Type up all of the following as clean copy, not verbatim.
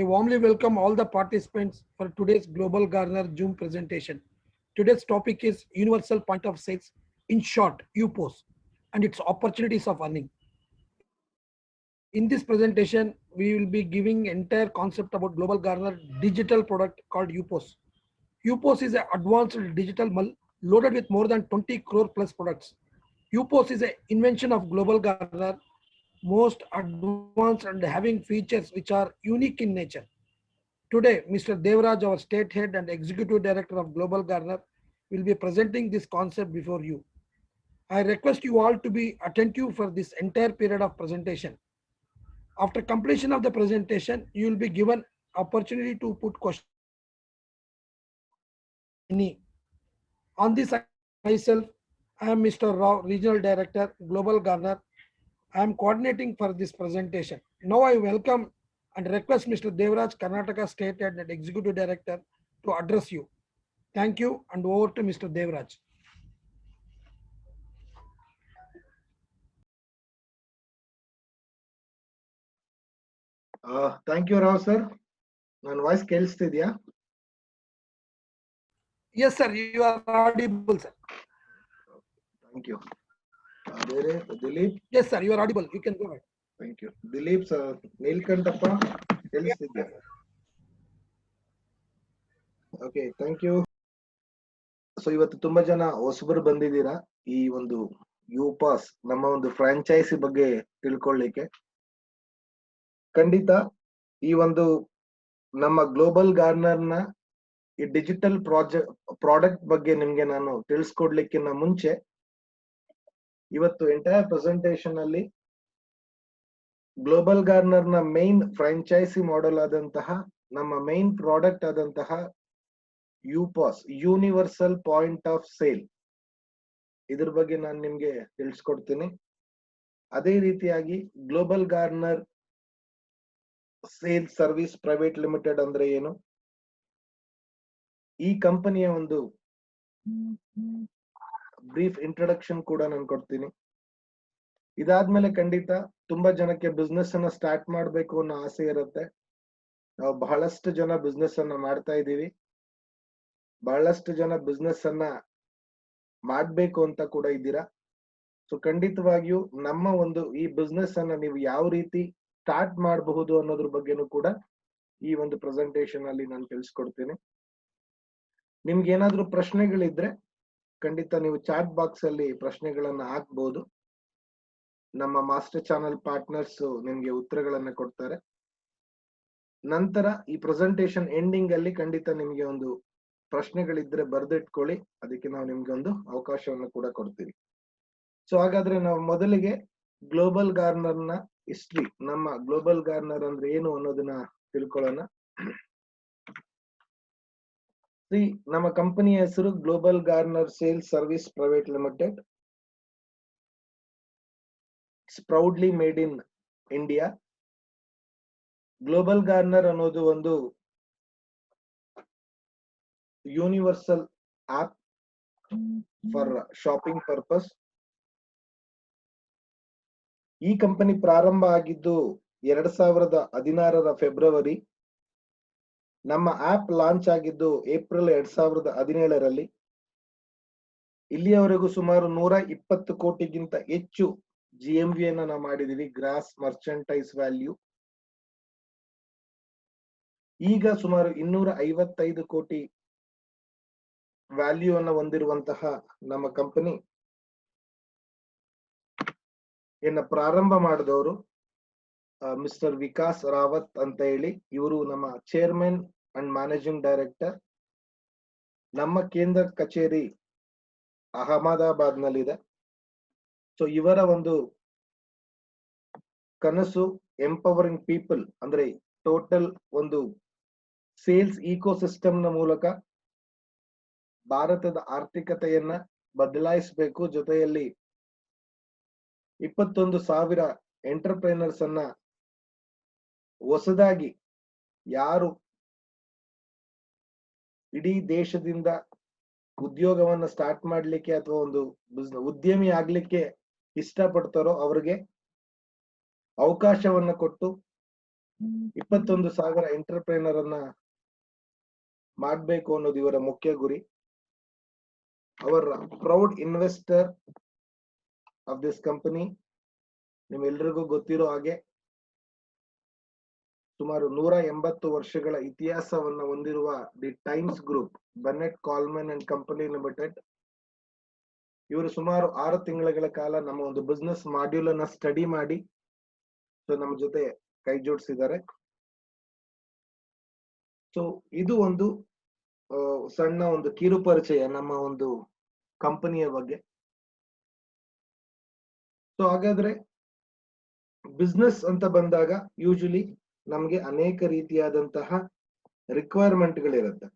I warmly welcome all the participants for today's Global Garner Zoom presentation. Today's topic is Universal Point of Sales, in short, UPOS, and its opportunities of earning. In this presentation, we will be giving entire concept about Global Garner digital product called UPOS. UPOS is an advanced digital loaded with more than 20 crore plus products. UPOS is an invention of Global Garner, most advanced and having features which are unique in nature. Today, Mr. Devraj, our state head and executive director of Global Garner, will be presenting this concept before you. I request you all to be attentive for this entire period of presentation. After completion of the presentation, you will be given opportunity to put questions. On this, myself, I am Mr. Rao, Regional Director, Global Garner. I am coordinating for this presentation. Now I welcome and request Mr. Devraj, Karnataka State Head and Executive Director, to address you. Thank you, and over to Mr. Devraj. Thank you, Rao sir. ನನ್ನ voice ಕೇಳಿಸ್ತಿದ್ಯಾ? Yes, sir, you are audible, sir. Thank you. ಬೇರೆ Dilip? Yes, sir, you are audible. You can go ahead. Thank you. Dilip sir, Neelkanthappa ಕೇಳಿಸ್ತಿದ್ಯಾ? Okay, thank you. So ಇವತ್ತು ತುಂಬಾ ಜನ ಹೊಸಬರು ಬಂದಿದ್ದೀರಾ ಈ ಒಂದು ಯುಪಾಸ್ ನಮ್ಮ ಒಂದು ಫ್ರಾಂಚೈಸಿ ಬಗ್ಗೆ ತಿಳ್ಕೊಳ್ಳಿಕ್ಕೆ. ಖಂಡಿತ ಈ ಒಂದು ನಮ್ಮ ಗ್ಲೋಬಲ್ ಗಾರ್ನರ್ನ ಈ ಡಿಜಿಟಲ್ ಪ್ರಾಡಕ್ಟ್ ಬಗ್ಗೆ ನಿಮ್ಗೆ ನಾನು ತಿಳಿಸ್ಕೊಡ್ಲಿಕ್ಕಿಂತ ಮುಂಚೆ ಇವತ್ತು ಎಂಟೈರ್ ಪ್ರೆಸೆಂಟೇಶನ್ ಅಲ್ಲಿ ಗ್ಲೋಬಲ್ ಗಾರ್ನರ್ನ ಮೈನ್ ಫ್ರಾಂಚೈಸಿ ಮಾಡೆಲ್ ಆದಂತಹ ನಮ್ಮ ಮೈನ್ ಪ್ರಾಡಕ್ಟ್ ಆದಂತಹ ಯುಪಾಸ್, ಯೂನಿವರ್ಸಲ್ ಪಾಯಿಂಟ್ ಆಫ್ ಸೇಲ್, ಇದ್ರ ಬಗ್ಗೆ ನಾನು ನಿಮ್ಗೆ ತಿಳಿಸ್ಕೊಡ್ತೀನಿ. ಅದೇ ರೀತಿಯಾಗಿ global Garner sale service private limited ಅಂದ್ರೆ ಏನು, ಈ ಕಂಪನಿಯ ಒಂದು ಬ್ರೀಫ್ ಇಂಟ್ರೊಡಕ್ಷನ್ ಕೂಡ ನಾನು ಕೊಡ್ತೀನಿ. ಇದಾದ್ಮೇಲೆ ಖಂಡಿತ ತುಂಬಾ ಜನಕ್ಕೆ ಬಿಸ್ನೆಸ್ ಅನ್ನ ಸ್ಟಾರ್ಟ್ ಮಾಡ್ಬೇಕು ಅನ್ನೋ ಆಸೆ ಇರುತ್ತೆ. ನಾವು ಬಹಳಷ್ಟು ಜನ ಬಿಸ್ನೆಸ್ ಅನ್ನ ಮಾಡ್ತಾ ಇದ್ದೀವಿ, ಬಹಳಷ್ಟು ಜನ ಬಿಸ್ನೆಸ್ ಅನ್ನ ಮಾಡ್ಬೇಕು ಅಂತ ಕೂಡ ಇದ್ದೀರಾ. ಸೊ ಖಂಡಿತವಾಗಿಯೂ ನಮ್ಮ ಒಂದು ಈ ಬಿಸ್ನೆಸ್ ಅನ್ನ ನೀವು ಯಾವ ರೀತಿ ಸ್ಟಾರ್ಟ್ ಮಾಡಬಹುದು ಅನ್ನೋದ್ರ ಬಗ್ಗೆನೂ ಕೂಡ ಈ ಒಂದು ಪ್ರೆಸೆಂಟೇಶನ್ ಅಲ್ಲಿ ನಾನು ತಿಳಿಸ್ಕೊಡ್ತೀನಿ. ನಿಮ್ಗೆ ಏನಾದ್ರೂ ಪ್ರಶ್ನೆಗಳಿದ್ರೆ ಖಂಡಿತ ನೀವು ಚಾಟ್ ಬಾಕ್ಸ್ ಅಲ್ಲಿ ಪ್ರಶ್ನೆಗಳನ್ನ ಹಾಕ್ಬಹುದು. ನಮ್ಮ ಮಾಸ್ಟರ್ ಚಾನಲ್ ಪಾರ್ಟ್ನರ್ಸ್ ನಿಮ್ಗೆ ಉತ್ತರಗಳನ್ನ ಕೊಡ್ತಾರೆ. ನಂತರ ಈ ಪ್ರೆಸೆಂಟೇಶನ್ ಎಂಡಿಂಗ್ ಅಲ್ಲಿ ಖಂಡಿತ ನಿಮ್ಗೆ ಒಂದು ಪ್ರಶ್ನೆಗಳಿದ್ರೆ ಬರ್ದಿಟ್ಕೊಳ್ಳಿ, ಅದಕ್ಕೆ ನಾವು ನಿಮ್ಗೆ ಒಂದು ಅವಕಾಶವನ್ನು ಕೂಡ ಕೊಡ್ತೀವಿ. ಸೊ ಹಾಗಾದ್ರೆ ನಾವು ಮೊದಲಿಗೆ ಗ್ಲೋಬಲ್ ಗಾರ್ನರ್ನ ಹಿಸ್ಟ್ರಿ, ನಮ್ಮ ಗ್ಲೋಬಲ್ ಗಾರ್ನರ್ ಅಂದ್ರೆ ಏನು ಅನ್ನೋದನ್ನ ತಿಳ್ಕೊಳ್ಳೋಣ. ನಮ್ಮ ಕಂಪನಿಯ ಹೆಸರು Global Garner sales service private limited. It's proudly made in India. Global Garner ಅನ್ನೋದು ಒಂದು universal app for shopping purpose. ಈ ಕಂಪನಿ ಪ್ರಾರಂಭ ಆಗಿದ್ದು 2016 ಫೆಬ್ರವರಿ. ನಮ್ಮ ಆಪ್ ಲಾಂಚ್ ಆಗಿದ್ದು ಏಪ್ರಿಲ್ 2017. ಇಲ್ಲಿಯವರೆಗೂ ಸುಮಾರು 120 ಕೋಟಿಗಿಂತ ಹೆಚ್ಚು GMV ಅನ್ನ ನಾವು ಮಾಡಿದೀವಿ, ಗ್ರಾಸ್ ಮರ್ಚೆಂಟೈಸ್ ವ್ಯಾಲ್ಯೂ. ಈಗ ಸುಮಾರು 255 ಕೋಟಿ ವ್ಯಾಲ್ಯೂ ಅನ್ನ ಹೊಂದಿರುವಂತಹ ನಮ್ಮ ಕಂಪನಿ ಪ್ರಾರಂಭ ಮಾಡಿದವರು ಮಿಸ್ಟರ್ ವಿಕಾಸ್ ರಾವತ್ ಅಂತ ಹೇಳಿ. ಇವರು ನಮ್ಮ ಚೇರ್ಮನ್ ಅಂಡ್ ಮ್ಯಾನೇಜಿಂಗ್ ಡೈರೆಕ್ಟರ್. ನಮ್ಮ ಕೇಂದ್ರ ಕಚೇರಿ ಅಹಮದಾಬಾದ್ ನಲ್ಲಿದೆ. ಸೊ ಇವರ ಒಂದು ಕನಸು ಎಂಪವರಿಂಗ್ ಪೀಪಲ್, ಅಂದ್ರೆ ಟೋಟಲ್ ಒಂದು ಸೇಲ್ಸ್ ಇಕೋಸಿಸ್ಟಮ್ ನ ಮೂಲಕ ಭಾರತದ ಆರ್ಥಿಕತೆಯನ್ನ ಬದಲಾಯಿಸಬೇಕು, ಜೊತೆಯಲ್ಲಿ 21,000 ಎಂಟರ್ಪ್ರೈನರ್ಸ್ ಅನ್ನ ಹೊಸದಾಗಿ ಯಾರು ಇಡೀ ದೇಶದಿಂದ ಉದ್ಯೋಗವನ್ನ ಸ್ಟಾರ್ಟ್ ಮಾಡ್ಲಿಕ್ಕೆ ಅಥವಾ ಒಂದು ಉದ್ಯಮಿ ಆಗ್ಲಿಕ್ಕೆ ಇಷ್ಟಪಡ್ತಾರೋ ಅವ್ರಿಗೆ ಅವಕಾಶವನ್ನ ಕೊಟ್ಟು 21,000 ಎಂಟರ್ಪ್ರೈನರ್ ಅನ್ನ ಮಾಡ್ಬೇಕು ಅನ್ನೋದು ಇವರ ಮುಖ್ಯ ಗುರಿ. ಅವರ proud investor of this company. ನಿಮ್ಮೆಲ್ರಿಗೂ ಗೊತ್ತಿರೋ ಹಾಗೆ ಸುಮಾರು 180 ವರ್ಷಗಳ ಇತಿಹಾಸವನ್ನ ಹೊಂದಿರುವ the Times Group, Bennett Coleman and company limited, ಇವರು ಸುಮಾರು 6 ತಿಂಗಳ ಕಾಲ ನಮ್ಮ ಒಂದು ಬಿಸ್ನೆಸ್ ಮಾಡ್ಯೂಲ್ ಅನ್ನ ಸ್ಟಡಿ ಮಾಡಿ ನಮ್ಮ ಜೊತೆ ಕೈ ಜೋಡಿಸಿದ್ದಾರೆ. ಸೊ ಇದು ಒಂದು ಸಣ್ಣ ಒಂದು ಕಿರು ಪರಿಚಯ ನಮ್ಮ ಒಂದು ಕಂಪನಿಯ ಬಗ್ಗೆ. ಸೊ ಹಾಗಾದ್ರೆ ಬಿಸ್ನೆಸ್ ಅಂತ ಬಂದಾಗ ಯೂಶಲಿ ನಮ್ಗೆ ಅನೇಕ ರೀತಿಯಾದಂತಹ ರಿಕ್ವೈರ್ಮೆಂಟ್ಗಳಿರುತ್ತೆ.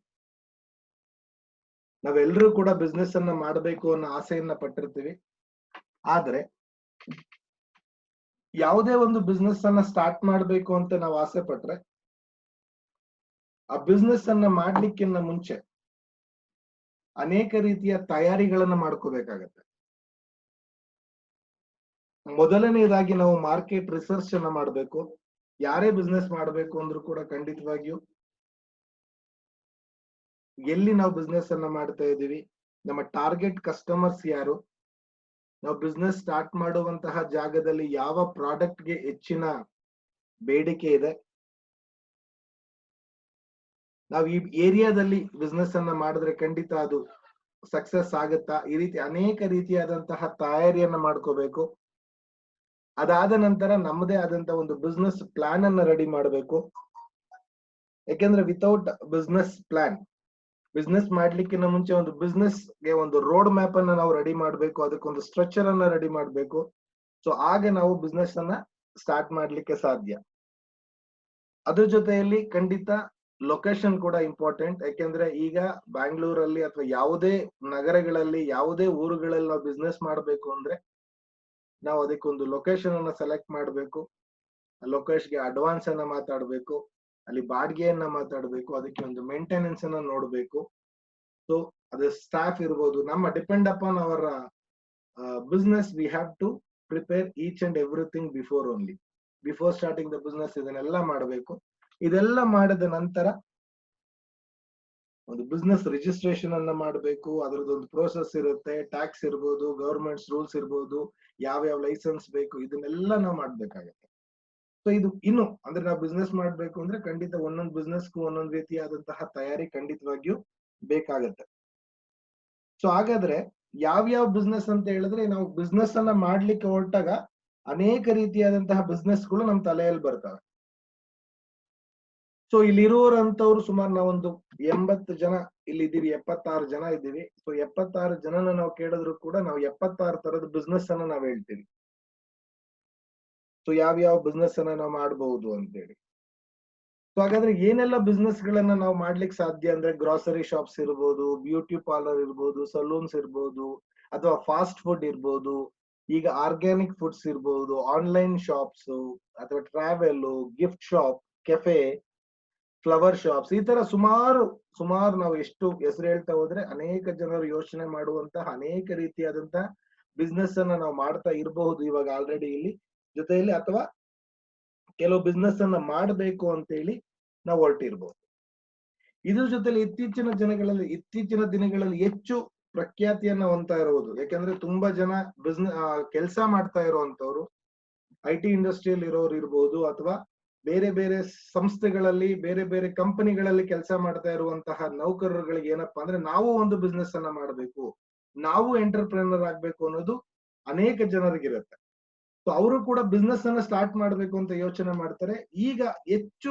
ನಾವೆಲ್ಲರೂ ಕೂಡ ಬಿಸ್ನೆಸ್ ಅನ್ನ ಮಾಡಬೇಕು ಅನ್ನೋ ಆಸೆಯನ್ನ ಪಟ್ಟಿರ್ತೀವಿ. ಆದ್ರೆ ಯಾವುದೇ ಒಂದು ಬಿಸ್ನೆಸ್ ಅನ್ನ ಸ್ಟಾರ್ಟ್ ಮಾಡ್ಬೇಕು ಅಂತ ನಾವು ಆಸೆ ಪಟ್ರೆ ಆ ಬಿಸ್ನೆಸ್ ಅನ್ನ ಮಾಡ್ಲಿಕ್ಕಿಂತ ಮುಂಚೆ ಅನೇಕ ರೀತಿಯ ತಯಾರಿಗಳನ್ನ ಮಾಡ್ಕೋಬೇಕಾಗತ್ತೆ. ಮೊದಲನೇದಾಗಿ ನಾವು ಮಾರ್ಕೆಟ್ ರಿಸರ್ಚ್ ಅನ್ನ ಮಾಡಬೇಕು. ಯಾರೇ ಬಿಸ್ನೆಸ್ ಮಾಡಬೇಕು ಅಂದ್ರೂ ಕೂಡ ಖಂಡಿತವಾಗಿಯೂ ಎಲ್ಲಿ ನಾವು ಬಿಸ್ನೆಸ್ ಅನ್ನ ಮಾಡ್ತಾ ಇದೀವಿ, ನಮ್ಮ ಟಾರ್ಗೆಟ್ ಕಸ್ಟಮರ್ಸ್ ಯಾರು, ನಾವು ಬಿಸ್ನೆಸ್ ಸ್ಟಾರ್ಟ್ ಮಾಡುವಂತಹ ಜಾಗದಲ್ಲಿ ಯಾವ ಪ್ರಾಡಕ್ಟ್ಗೆ ಹೆಚ್ಚಿನ ಬೇಡಿಕೆ ಇದೆ, ನಾವು ಈ ಏರಿಯಾದಲ್ಲಿ ಬಿಸ್ನೆಸ್ ಅನ್ನ ಮಾಡಿದ್ರೆ ಖಂಡಿತ ಅದು ಸಕ್ಸಸ್ ಆಗುತ್ತಾ, ಈ ರೀತಿ ಅನೇಕ ರೀತಿಯಾದಂತಹ ತಯಾರಿಯನ್ನ ಮಾಡ್ಕೋಬೇಕು. ಅದಾದ ನಂತರ ನಮ್ಮದೇ ಆದಂತಹ ಒಂದು ಬಿಸ್ನೆಸ್ ಪ್ಲಾನ್ ಅನ್ನ ರೆಡಿ ಮಾಡಬೇಕು. ಯಾಕೆಂದ್ರೆ ವಿತೌಟ್ ಬಿಸ್ನೆಸ್ ಪ್ಲಾನ್, ಬಿಸ್ನೆಸ್ ಮಾಡ್ಲಿಕ್ಕಿಂತ ಮುಂಚೆ ಒಂದು ಬಿಸ್ನೆಸ್ ಗೆ ಒಂದು ರೋಡ್ ಮ್ಯಾಪ್ ಅನ್ನ ನಾವು ರೆಡಿ ಮಾಡಬೇಕು, ಅದಕ್ಕೊಂದು ಸ್ಟ್ರಕ್ಚರ್ ಅನ್ನ ರೆಡಿ ಮಾಡಬೇಕು. ಸೊ ಆಗ ನಾವು ಬಿಸ್ನೆಸ್ ಅನ್ನ ಸ್ಟಾರ್ಟ್ ಮಾಡ್ಲಿಕ್ಕೆ ಸಾಧ್ಯ. ಅದ್ರ ಜೊತೆಯಲ್ಲಿ ಖಂಡಿತ ಲೊಕೇಶನ್ ಕೂಡ ಇಂಪಾರ್ಟೆಂಟ್. ಯಾಕೆಂದ್ರೆ ಈಗ ಬ್ಯಾಂಗ್ಳೂರಲ್ಲಿ ಅಥವಾ ಯಾವುದೇ ನಗರಗಳಲ್ಲಿ, ಯಾವುದೇ ಊರುಗಳಲ್ಲಿ ನಾವು ಬಿಸ್ನೆಸ್ ಮಾಡಬೇಕು ಅಂದ್ರೆ ನಾವು ಅದಕ್ಕೊಂದು ಲೊಕೇಶನ್ ಅನ್ನ ಸೆಲೆಕ್ಟ್ ಮಾಡಬೇಕು. ಲೊಕೇಶನ್ಗೆ ಅಡ್ವಾನ್ಸ್ ಅನ್ನ ಮಾತಾಡಬೇಕು, ಅಲ್ಲಿ ಬಾಡಿಗೆಯನ್ನ ಮಾತಾಡಬೇಕು, ಅದಕ್ಕೆ ಒಂದು ಮೇಂಟೆನೆನ್ಸ್ ಅನ್ನ ನೋಡ್ಬೇಕು. ಸೊ ಅದು ಸ್ಟಾಫ್ ಇರ್ಬೋದು, ನಮ್ಮ depend upon our business we have to prepare each and everything before starting the business. ಇದನ್ನೆಲ್ಲ ಮಾಡಬೇಕು. ಇದೆಲ್ಲ ಮಾಡಿದ ನಂತರ ಒಂದು ಬಿಸ್ನೆಸ್ ರಿಜಿಸ್ಟ್ರೇಷನ್ ಅನ್ನ ಮಾಡಬೇಕು. ಅದರದ್ದೊಂದು ಪ್ರೋಸೆಸ್ ಇರುತ್ತೆ. ಟ್ಯಾಕ್ಸ್ ಇರ್ಬೋದು, ಗವರ್ಮೆಂಟ್ಸ್ ರೂಲ್ಸ್ ಇರ್ಬೋದು, ಯಾವ ಲೈಸೆನ್ಸ್ ಬೇಕು, ಇದನ್ನೆಲ್ಲ ನಾವು ಮಾಡ್ಬೇಕಾಗತ್ತೆ. ಸೊ ಇದು ಇನ್ನು ಅಂದ್ರೆ ನಾವು ಬಿಸ್ನೆಸ್ ಮಾಡ್ಬೇಕು ಅಂದ್ರೆ ಖಂಡಿತ ಒಂದೊಂದು ಬಿಸ್ನೆಸ್ಗೂ ಒಂದೊಂದು ರೀತಿಯಾದಂತಹ ತಯಾರಿ ಖಂಡಿತವಾಗಿಯೂ ಬೇಕಾಗತ್ತೆ. ಸೊ ಹಾಗಾದ್ರೆ ಯಾವ್ಯಾವ ಬಿಸ್ನೆಸ್ ಅಂತ ಹೇಳಿದ್ರೆ, ನಾವು ಬಿಸ್ನೆಸ್ ಅನ್ನ ಮಾಡ್ಲಿಕ್ಕೆ ಹೊರಟಾಗ ಅನೇಕ ರೀತಿಯಾದಂತಹ ಬಿಸ್ನೆಸ್ಗಳು ನಮ್ಮ ತಲೆಯಲ್ಲಿ ಬರ್ತವೆ. ಸೊ ಇಲ್ಲಿರುವಂತವ್ರು ಸುಮಾರು ನಾವೊಂದು 80 ಜನ ಇಲ್ಲಿದ್ದೀವಿ, 76 ಜನ ಇದ್ದೀವಿ. ಸೊ 76 ಜನನ ನಾವು ಕೇಳಿದ್ರು ಕೂಡ ನಾವು 76 ತರದ ಬಿಸ್ನೆಸ್ ಅನ್ನ ನಾವು ಹೇಳ್ತೀವಿ. ಸೊ ಯಾವ ಬಿಸ್ನೆಸ್ ಅನ್ನ ನಾವು ಮಾಡಬಹುದು ಅಂತೇಳಿ. ಸೊ ಹಾಗಾದ್ರೆ ಏನೆಲ್ಲ ಬಿಸ್ನೆಸ್ ಗಳನ್ನ ನಾವು ಮಾಡ್ಲಿಕ್ಕೆ ಸಾಧ್ಯ ಅಂದ್ರೆ, ಗ್ರಾಸರಿ ಶಾಪ್ಸ್ ಇರ್ಬೋದು, ಬ್ಯೂಟಿ ಪಾರ್ಲರ್ ಇರ್ಬೋದು, ಸಲೂನ್ಸ್ ಇರ್ಬೋದು, ಅಥವಾ ಫಾಸ್ಟ್ ಫುಡ್ ಇರ್ಬೋದು, ಈಗ ಆರ್ಗ್ಯಾನಿಕ್ ಫುಡ್ಸ್ ಇರ್ಬೋದು, ಆನ್ಲೈನ್ ಶಾಪ್ಸ್, ಅಥವಾ travel, gift shop, cafe, flower shops, ಈ ತರ ಸುಮಾರು ನಾವು ಎಷ್ಟು ಹೆಸರು ಹೇಳ್ತಾ ಹೋದ್ರೆ ಅನೇಕ ಜನರು ಯೋಚನೆ ಮಾಡುವಂತಹ ಅನೇಕ ರೀತಿಯಾದಂತಹ ಬಿಸ್ನೆಸ್ ಅನ್ನ ನಾವು ಮಾಡ್ತಾ ಇರಬಹುದು ಇವಾಗ ಆಲ್ರೆಡಿ ಇಲ್ಲಿ ಜೊತೆಯಲ್ಲಿ, ಅಥವಾ ಕೆಲವು ಬಿಸ್ನೆಸ್ ಅನ್ನ ಮಾಡಬೇಕು ಅಂತ ಹೇಳಿ ನಾವು ಹೊರಟಿರ್ಬೋದು. ಇದ್ರ ಜೊತೆಲಿ ಇತ್ತೀಚಿನ ದಿನಗಳಲ್ಲಿ ಹೆಚ್ಚು ಪ್ರಖ್ಯಾತಿಯನ್ನ ಹೊಂದ್ತಾ ಇರುವುದು. ಯಾಕಂದ್ರೆ ತುಂಬಾ ಜನ ಕೆಲಸ ಮಾಡ್ತಾ ಇರುವಂತವ್ರು, IT ಇಂಡಸ್ಟ್ರಿಯಲ್ಲಿ ಇರೋರು ಇರ್ಬೋದು, ಅಥವಾ ಬೇರೆ ಬೇರೆ ಸಂಸ್ಥೆಗಳಲ್ಲಿ, ಬೇರೆ ಬೇರೆ ಕಂಪನಿಗಳಲ್ಲಿ ಕೆಲಸ ಮಾಡ್ತಾ ಇರುವಂತಹ ನೌಕರರುಗಳಿಗೆ ಏನಪ್ಪಾ ಅಂದ್ರೆ ನಾವು ಒಂದು ಬಿಸ್ನೆಸ್ ಅನ್ನ ಮಾಡಬೇಕು, ನಾವು ಎಂಟರ್ಪ್ರೆನರ್ ಆಗ್ಬೇಕು ಅನ್ನೋದು ಅನೇಕ ಜನರಿಗಿರುತ್ತೆ. ಸೊ ಅವರು ಕೂಡ ಬಿಸ್ನೆಸ್ ಅನ್ನ ಸ್ಟಾರ್ಟ್ ಮಾಡ್ಬೇಕು ಅಂತ ಯೋಚನೆ ಮಾಡ್ತಾರೆ. ಈಗ ಹೆಚ್ಚು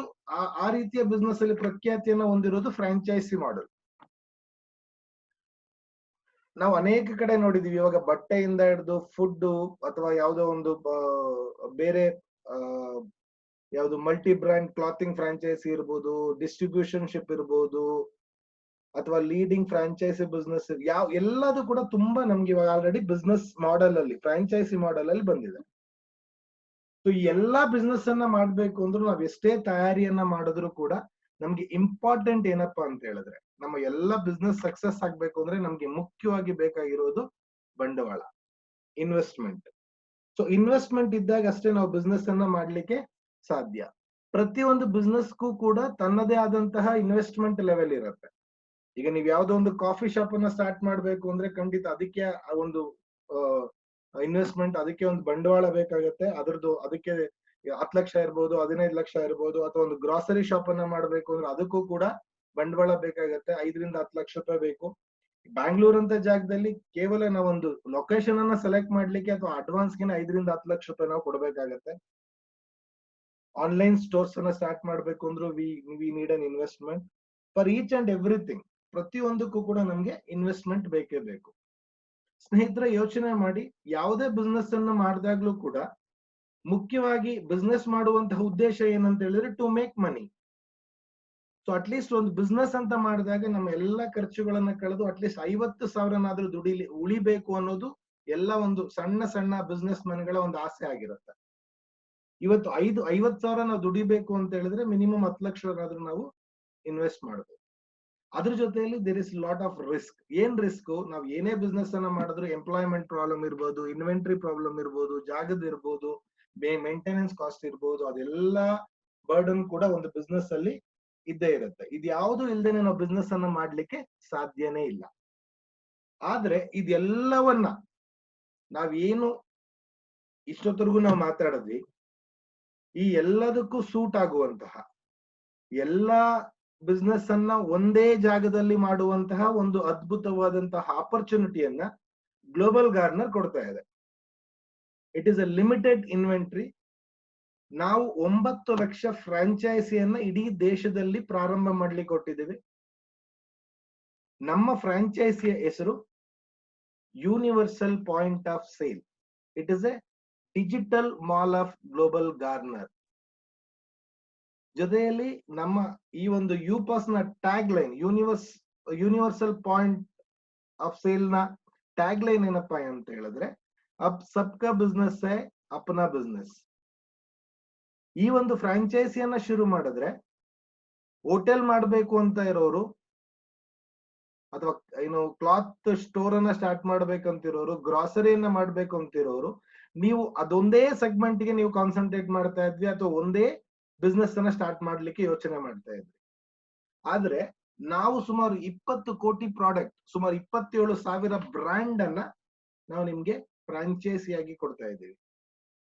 ಆ ರೀತಿಯ ಬಿಸ್ನೆಸ್ ಅಲ್ಲಿ ಪ್ರಖ್ಯಾತಿಯನ್ನ ಹೊಂದಿರೋದು ಫ್ರಾಂಚೈಸಿ ಮಾಡೆಲ್. ನಾವು ಅನೇಕ ಕಡೆ ನೋಡಿದೀವಿ. ಇವಾಗ ಬಟ್ಟೆಯಿಂದ ಹಿಡಿದು ಫುಡ್, ಅಥವಾ ಯಾವುದೋ ಒಂದು ಬೇರೆ ಯಾವುದು ಮಲ್ಟಿ ಬ್ರ್ಯಾಂಡ್ ಕ್ಲಾತಿಂಗ್ ಫ್ರಾಂಚೈಸಿ ಇರ್ಬೋದು, ಡಿಸ್ಟ್ರಿಬ್ಯೂಷನ್ ಶಿಪ್ ಇರ್ಬೋದು, ಅಥವಾ ಲೀಡಿಂಗ್ ಫ್ರಾಂಚೈಸಿ ಬಿಸ್ನೆಸ್, ಎಲ್ಲದೂ ಕೂಡ ತುಂಬಾ ನಮ್ಗೆ ಇವಾಗ ಆಲ್ರೆಡಿ ಬಿಸ್ನೆಸ್ ಮಾಡೆಲ್ ಅಲ್ಲಿ, ಫ್ರಾಂಚೈಸಿ ಮಾಡೆಲ್ ಅಲ್ಲಿ ಬಂದಿದೆ. ಸೊ ಈ ಎಲ್ಲಾ ಬಿಸ್ನೆಸ್ ಅನ್ನ ಮಾಡ್ಬೇಕು ಅಂದ್ರೂ ನಾವ್ ಎಷ್ಟೇ ತಯಾರಿಯನ್ನ ಮಾಡಿದ್ರು ಕೂಡ ನಮ್ಗೆ ಇಂಪಾರ್ಟೆಂಟ್ ಏನಪ್ಪಾ ಅಂತ ಹೇಳಿದ್ರೆ, ನಮ್ಮ ಎಲ್ಲಾ ಬಿಸ್ನೆಸ್ ಸಕ್ಸಸ್ ಆಗ್ಬೇಕು ಅಂದ್ರೆ ನಮ್ಗೆ ಮುಖ್ಯವಾಗಿ ಬೇಕಾಗಿರೋದು ಬಂಡವಾಳ, ಇನ್ವೆಸ್ಟ್ಮೆಂಟ್. ಸೊ ಇನ್ವೆಸ್ಟ್ಮೆಂಟ್ ಇದ್ದಾಗ ಅಷ್ಟೇ ನಾವು ಬಿಸ್ನೆಸ್ ಅನ್ನ ಮಾಡ್ಲಿಕ್ಕೆ ಸಾಧ್ಯ. ಪ್ರತಿಯೊಂದು ಬಿಸ್ನೆಸ್ಗೂ ಕೂಡ ತನ್ನದೇ ಆದಂತಹ ಇನ್ವೆಸ್ಟ್ಮೆಂಟ್ ಲೆವೆಲ್ ಇರುತ್ತೆ. ಈಗ ನೀವು ಯಾವ್ದೋ ಒಂದು ಕಾಫಿ ಶಾಪ್ ಅನ್ನ ಸ್ಟಾರ್ಟ್ ಮಾಡ್ಬೇಕು ಅಂದ್ರೆ ಖಂಡಿತ ಅದಕ್ಕೆ ಒಂದು ಇನ್ವೆಸ್ಟ್ಮೆಂಟ್, ಅದಕ್ಕೆ ಒಂದು ಬಂಡವಾಳ ಬೇಕಾಗತ್ತೆ. ಅದಕ್ಕೆ 10 ಲಕ್ಷ ಇರ್ಬೋದು, 15 ಲಕ್ಷ ಇರ್ಬೋದು. ಅಥವಾ ಒಂದು ಗ್ರಾಸರಿ ಶಾಪ್ ಅನ್ನ ಮಾಡ್ಬೇಕು ಅಂದ್ರೆ ಅದಕ್ಕೂ ಕೂಡ ಬಂಡವಾಳ ಬೇಕಾಗತ್ತೆ. 5ರಿಂದ 10 ಲಕ್ಷ ರೂಪಾಯಿ ಬೇಕು. ಬ್ಯಾಂಗ್ಳೂರ್ ಅಂತ ಜಾಗದಲ್ಲಿ ಕೇವಲ ನಾವೊಂದು ಲೊಕೇಶನ್ ಅನ್ನ ಸೆಲೆಕ್ಟ್ ಮಾಡ್ಲಿಕ್ಕೆ ಅಥವಾ ಅಡ್ವಾನ್ಸ್ ಗೆ 5ರಿಂದ 10 ಲಕ್ಷ ರೂಪಾಯಿ ನಾವು ಕೊಡ್ಬೇಕಾಗತ್ತೆ. ಆನ್ಲೈನ್ ಸ್ಟೋರ್ಸ್ ಅನ್ನ ಸ್ಟಾರ್ಟ್ ಮಾಡ್ಬೇಕು ಅಂದ್ರೂ we need an investment for each and everything. ಪ್ರತಿಯೊಂದಕ್ಕೂ ಕೂಡ ನಮ್ಗೆ ಇನ್ವೆಸ್ಟ್ಮೆಂಟ್ ಬೇಕೇ ಬೇಕು. ಸ್ನೇಹಿತರೆ, ಯೋಚನೆ ಮಾಡಿ, ಯಾವುದೇ ಬಿಸ್ನೆಸ್ ಅನ್ನು ಮಾಡಿದಾಗ್ಲೂ ಕೂಡ ಮುಖ್ಯವಾಗಿ ಬಿಸ್ನೆಸ್ ಮಾಡುವಂತಹ ಉದ್ದೇಶ ಏನಂತ ಹೇಳಿದ್ರೆ to make money. So at least ಒಂದು ಬಿಸ್ನೆಸ್ ಅಂತ ಮಾಡಿದಾಗ ನಮ್ಮ ಎಲ್ಲಾ ಖರ್ಚುಗಳನ್ನ ಕಳೆದು ಅಟ್ಲೀಸ್ಟ್ 50,000ನಾದ್ರೂ ಉಳಿಬೇಕು ಅನ್ನೋದು ಎಲ್ಲ ಒಂದು ಸಣ್ಣ ಸಣ್ಣ ಬಿಸ್ನೆಸ್ ಮನ್ಗಳ ಒಂದು ಆಸೆ ಆಗಿರುತ್ತೆ. ಇವತ್ತು 50,000 ನಾವು ದುಡಿಬೇಕು ಅಂತ ಹೇಳಿದ್ರೆ ಮಿನಿಮಮ್ 10 ಲಕ್ಷನಾದ್ರೂ ನಾವು ಇನ್ವೆಸ್ಟ್ ಮಾಡಬೇಕು. ಅದ್ರ ಜೊತೆಯಲ್ಲಿ there is lot of risk. ಏನ್ ರಿಸ್ಕ್? ನಾವು ಏನೇ ಬಿಸ್ನೆಸ್ ಅನ್ನ ಮಾಡಿದ್ರು ಎಂಪ್ಲಾಯ್ಮೆಂಟ್ ಪ್ರಾಬ್ಲಮ್ ಇರ್ಬೋದು, ಇನ್ವೆಂಟ್ರಿ ಪ್ರಾಬ್ಲಮ್ ಇರ್ಬೋದು, ಜಾಗದ ಇರ್ಬೋದು, ಮೇಂಟೆನೆನ್ಸ್ ಕಾಸ್ಟ್ ಇರ್ಬೋದು, ಅದೆಲ್ಲ ಬರ್ಡನ್ ಕೂಡ ಒಂದು ಬಿಸ್ನೆಸ್ ಅಲ್ಲಿ ಇದ್ದೇ ಇರುತ್ತೆ. ಇದು ಯಾವುದು ಇಲ್ದೇನೆ ನಾವು ಬಿಸ್ನೆಸ್ ಅನ್ನ ಮಾಡ್ಲಿಕ್ಕೆ ಸಾಧ್ಯನೇ ಇಲ್ಲ. ಆದ್ರೆ ಇದೆಲ್ಲವನ್ನ ನಾವೇನು ಇಷ್ಟೊತ್ತರೆಗೂ ನಾವು ಮಾತಾಡಿದ್ವಿ, ಈ ಎಲ್ಲದಕ್ಕೂ ಸೂಟ್ ಆಗುವಂತಹ ಎಲ್ಲಾ ಬಿಸ್ನೆಸ್ ಅನ್ನ ಒಂದೇ ಜಾಗದಲ್ಲಿ ಮಾಡುವಂತಹ ಒಂದು ಅದ್ಭುತವಾದಂತಹ ಆಪರ್ಚುನಿಟಿಯನ್ನ ಗ್ಲೋಬಲ್ ಗಾರ್ನರ್ ಕೊಡ್ತಾ ಇದೆ. It is a limited inventory. ನಾವು 9 ಲಕ್ಷ ಫ್ರಾಂಚೈಸಿಯನ್ನ ಇಡೀ ದೇಶದಲ್ಲಿ ಪ್ರಾರಂಭ ಮಾಡ್ಲಿಕ್ಕೆ ಕೊಟ್ಟಿದ್ದೀವಿ. ನಮ್ಮ ಫ್ರಾಂಚೈಸಿಯ ಹೆಸರು universal point of sale. It is a digital mall of Global Garner. ಜೊತೆಯಲ್ಲಿ ನಮ್ಮ ಈ ಒಂದು ಯುಪಾಸ್ ನ tag line, universal point of sale ನ ಟ್ಯಾಗ್ ಲೈನ್ ಏನಪ್ಪಾ ಅಂತ ಹೇಳಿದ್ರೆ ಅಪ್ ಸಬ್ಕಾ ಬಿಸ್ನೆಸ್ ಹೈ ಅಪ್ನಾ ಬಿಸ್ನೆಸ್. ಈ ಒಂದು ಫ್ರಾಂಚೈಸಿಯನ್ನ ಶುರು ಮಾಡಿದ್ರೆ ಹೋಟೆಲ್ ಮಾಡ್ಬೇಕು ಅಂತ ಇರೋರು ಅಥವಾ ಏನು ಕ್ಲಾತ್ ಸ್ಟೋರ್ ಅನ್ನ ಸ್ಟಾರ್ಟ್ ಮಾಡ್ಬೇಕಂತಿರೋರು, ಗ್ರಾಸರಿಯನ್ನ ಮಾಡ್ಬೇಕು ಅಂತಿರೋರು, ನೀವು ಅದೊಂದೇ ಸೆಗ್ಮೆಂಟ್ ಗೆ ನೀವು ಕಾನ್ಸಂಟ್ರೇಟ್ ಮಾಡ್ತಾ ಇದ್ವಿ ಅಥವಾ ಒಂದೇ ಬಿಸ್ನೆಸ್ ಅನ್ನ ಸ್ಟಾರ್ಟ್ ಮಾಡ್ಲಿಕ್ಕೆ ಯೋಚನೆ ಮಾಡ್ತಾ ಇದ್ವಿ. ಆದ್ರೆ ನಾವು ಸುಮಾರು 20 ಕೋಟಿ ಪ್ರಾಡಕ್ಟ್, ಸುಮಾರು 27,000 ಬ್ರ್ಯಾಂಡ್ ಅನ್ನ ನಾವು ನಿಮ್ಗೆ ಫ್ರಾಂಚೈಸಿಯಾಗಿ ಕೊಡ್ತಾ ಇದ್ದೀವಿ.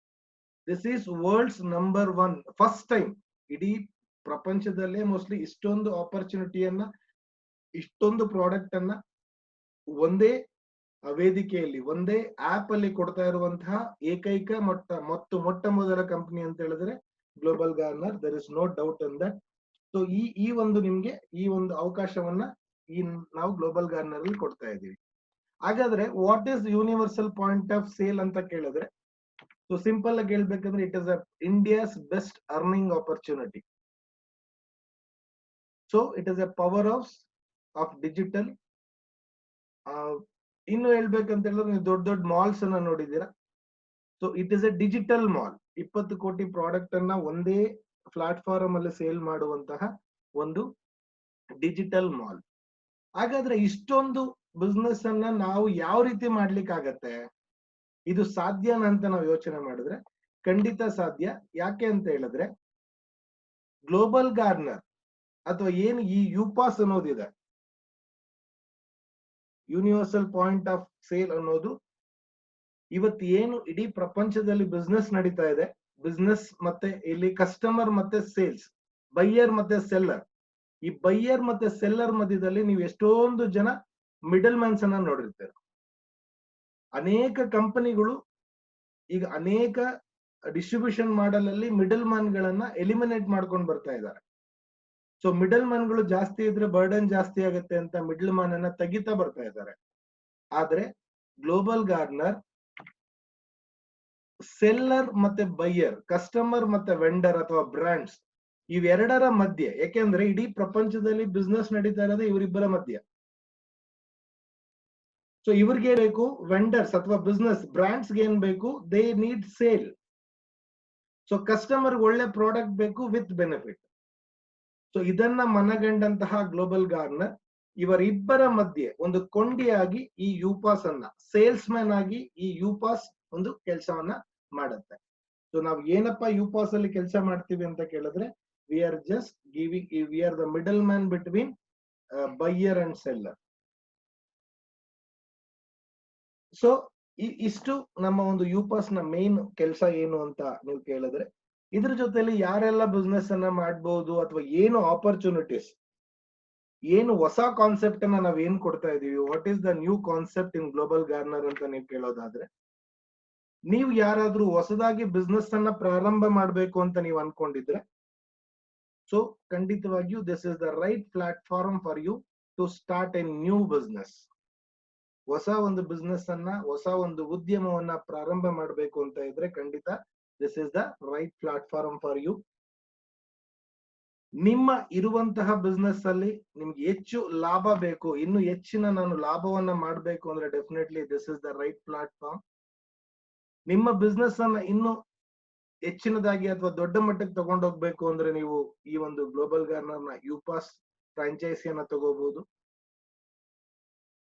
This is world's number 1 first time ಇಡೀ ಪ್ರಪಂಚದಲ್ಲೇ ಮೋಸ್ಟ್ಲಿ ಇಷ್ಟೊಂದು ಆಪರ್ಚುನಿಟಿಯನ್ನ, ಇಷ್ಟೊಂದು ಪ್ರಾಡಕ್ಟ್ ಅನ್ನ ಒಂದೇ ವೇದಿಕೆಯಲ್ಲಿ, ಒಂದೇ ಆಪ್ ಅಲ್ಲಿ ಕೊಡ್ತಾ ಇರುವಂತಹ ಏಕೈಕ ಮೊಟ್ಟ ಮೊದಲ ಕಂಪನಿ ಅಂತ ಹೇಳಿದ್ರೆ Global Garner. There is no doubt in that. So ಈ ಒಂದು ನಿಮ್ಗೆ ಈ ಒಂದು ಅವಕಾಶವನ್ನ ನಾವು ಗ್ಲೋಬಲ್ ಗಾರ್ನರ್ ಅಲ್ಲಿ ಕೊಡ್ತಾ ಇದ್ದೀವಿ. ಹಾಗಾದ್ರೆ what is universal point of sale ಅಂತ ಕೇಳಿದ್ರೆ, ಸೊ ಸಿಂಪಲ್ ಆಗಿ ಹೇಳ್ಬೇಕಂದ್ರೆ it is India's best earning opportunity. So it is A power of digital. ಇನ್ನು ಹೇಳ್ಬೇಕಂತ ಹೇಳಿದ್ರೆ ನೀವು ದೊಡ್ಡ ದೊಡ್ಡ ಮಾಲ್ಸ್ ಅನ್ನ ನೋಡಿದ್ದೀರಾ. So it is a digital mall. 20 ಕೋಟಿ ಪ್ರಾಡಕ್ಟ್ ಅನ್ನ ಒಂದೇ ಪ್ಲಾಟ್ಫಾರ್ಮ್ ಅಲ್ಲಿ ಸೇಲ್ ಮಾಡುವಂತಹ ಒಂದು ಡಿಜಿಟಲ್ ಮಾಲ್. ಹಾಗಾದ್ರೆ ಇಷ್ಟೊಂದು ಬಿಸ್ನೆಸ್ ಅನ್ನ ನಾವು ಯಾವ ರೀತಿ ಮಾಡ್ಲಿಕ್ಕೆ ಆಗತ್ತೆ? ಇದು ಸಾಧ್ಯನಾ ಅಂತ ನಾವು ಯೋಚನೆ ಮಾಡಿದ್ರೆ ಖಂಡಿತ ಸಾಧ್ಯ. ಯಾಕೆ ಅಂತ ಹೇಳಿದ್ರೆ ಗ್ಲೋಬಲ್ ಗಾರ್ನರ್ ಅಥವಾ ಏನು ಈ ಯುಪಾಸ್ ಅನ್ನೋದಿದೆ, ಯೂನಿವರ್ಸಲ್ ಪಾಯಿಂಟ್ ಆಫ್ ಸೇಲ್ ಅನ್ನೋದು, ಇವತ್ತು ಏನು ಇಡೀ ಪ್ರಪಂಚದಲ್ಲಿ ಬಿಸ್ನೆಸ್ ನಡೀತಾ ಇದೆ, ಬಿಸ್ನೆಸ್ ಮತ್ತೆ ಇಲ್ಲಿ ಕಸ್ಟಮರ್ ಮತ್ತೆ ಸೇಲ್ಸ್, ಬೈಯರ್ ಮತ್ತೆ ಸೆಲ್ಲರ್, ಈ ಬೈಯರ್ ಮತ್ತೆ ಸೆಲ್ಲರ್ ಮಧ್ಯದಲ್ಲಿ ನೀವು ಎಷ್ಟೊಂದು ಜನ ಮಿಡಲ್ ಮ್ಯಾನ್ಸ್ ಅನ್ನ ನೋಡಿರ್ತೀರ. ಅನೇಕ ಕಂಪನಿಗಳು ಈಗ ಅನೇಕ ಡಿಸ್ಟ್ರಿಬ್ಯೂಷನ್ ಮಾಡಲ್ ಅಲ್ಲಿ ಮಿಡಲ್ ಮ್ಯಾನ್ ಗಳನ್ನ ಎಲಿಮಿನೇಟ್ ಮಾಡ್ಕೊಂಡು ಬರ್ತಾ ಇದ್ದಾರೆ. ಸೊ ಮಿಡಲ್ ಮ್ಯಾನ್ ಗಳು ಜಾಸ್ತಿ ಇದ್ರೆ ಬರ್ಡನ್ ಜಾಸ್ತಿ ಆಗುತ್ತೆ ಅಂತ ಮಿಡಲ್ ಮ್ಯಾನ್ ಅನ್ನ ತೆಗಿತಾ ಬರ್ತಾ ಇದ್ದಾರೆ. ಆದ್ರೆ ಗ್ಲೋಬಲ್ ಗಾರ್ನರ್ ಸೆಲ್ಲರ್ ಮತ್ತೆ ಬೈಯರ್, ಕಸ್ಟಮರ್ ಮತ್ತೆ ವೆಂಡರ್ ಅಥವಾ ಬ್ರಾಂಡ್ಸ್ ಇವೆರಡರ ಮಧ್ಯೆ, ಯಾಕೆಂದ್ರೆ ಇಡೀ ಪ್ರಪಂಚದಲ್ಲಿ ಬಿಸ್ನೆಸ್ ನಡೀತಾ ಇರೋದು ಇವರಿಬ್ಬರ ಮಧ್ಯೆ. ಸೊ ಇವ್ರಿಗೆ ಬೇಕು ವೆಂಡರ್ಸ್ ಅಥವಾ ಬಿಸ್ನೆಸ್ ಬ್ರಾಂಡ್ಸ್ ಏನ್ ಬೇಕು? They need sale. So customer ಒಳ್ಳೆ ಪ್ರಾಡಕ್ಟ್ ಬೇಕು ವಿತ್ ಬೆನಿಫಿಟ್. ಸೊ ಇದನ್ನ ಮನಗಂಡಂತಹ ಗ್ಲೋಬಲ್ ಗಾರ್ನರ್ ಇವರಿಬ್ಬರ ಮಧ್ಯೆ ಒಂದು ಕೊಂಡಿಯಾಗಿ ಈ ಯುಪಾಸ್ ಅನ್ನ, ಸೇಲ್ಸ್ ಮ್ಯಾನ್ ಆಗಿ ಈ ಯುಪಾಸ್ ಒಂದು ಕೆಲಸವನ್ನ ಮಾಡುತ್ತೆ. ಸೊ ನಾವ್ ಏನಪ್ಪಾ ಯುಪಾಸ್ ಅಲ್ಲಿ ಕೆಲಸ ಮಾಡ್ತೀವಿ ಅಂತ ಕೇಳಿದ್ರೆ we are just giving, we are the middle man between buyer and seller. So ಇಷ್ಟು ನಮ್ಮ ಒಂದು ಯುಪಾಸ್ ನ ಮೇನ್ ಕೆಲಸ ಏನು ಅಂತ ನೀವು ಕೇಳಿದ್ರೆ, ಇದ್ರ ಜೊತೆಲಿ ಯಾರೆಲ್ಲ ಬಿಸ್ನೆಸ್ ಅನ್ನ ಮಾಡ್ಬೋದು ಅಥವಾ ಏನು ಆಪರ್ಚುನಿಟೀಸ್, ಏನು ಹೊಸ ಕಾನ್ಸೆಪ್ಟ್ ಅನ್ನ ನಾವ್ ಏನ್ ಕೊಡ್ತಾ ಇದೀವಿ, what is the new concept in global Garner ಅಂತ ನೀವು ಕೇಳೋದಾದ್ರೆ, ನೀವು ಯಾರಾದ್ರೂ ಹೊಸದಾಗಿ ಬಿಸ್ನೆಸ್ ಅನ್ನ ಪ್ರಾರಂಭ ಮಾಡ್ಬೇಕು ಅಂತ ನೀವು ಅನ್ಕೊಂಡಿದ್ರೆ, ಸೊ ಖಂಡಿತವಾಗಿಯೂ this is the right platform for you to start a new business. ಹೊಸ ಒಂದು ಬಿಸ್ನೆಸ್ ಅನ್ನ, ಹೊಸ ಒಂದು ಉದ್ಯಮವನ್ನ ಪ್ರಾರಂಭ ಮಾಡಬೇಕು ಅಂತ ಇದ್ರೆ ಖಂಡಿತ this is the right platform for you. ನಿಮ್ಮ ಇರುವಂತಹ ಬಿಸ್ನೆಸ್ ಅಲ್ಲಿ ನಿಮ್ಗೆ ಹೆಚ್ಚು ಲಾಭ ಬೇಕು, ಇನ್ನು ಹೆಚ್ಚಿನ ನಾನು ಲಾಭವನ್ನ ಮಾಡಬೇಕು ಅಂದ್ರೆ definitely this is the right platform. ನಿಮ್ಮ ಬಿಸ್ನೆಸ್ ಅನ್ನ ಇನ್ನು ಹೆಚ್ಚಿನದಾಗಿ ಅಥವಾ ದೊಡ್ಡ ಮಟ್ಟಕ್ಕೆ ತಗೊಂಡೋಗ್ಬೇಕು ಅಂದ್ರೆ ನೀವು ಈ ಒಂದು ಗ್ಲೋಬಲ್ ಗಾರ್ನರ್ ನ ಯುಪಾಸ್ ಫ್ರಾಂಚೈಸಿಯನ್ನ ತಗೋಬಹುದು.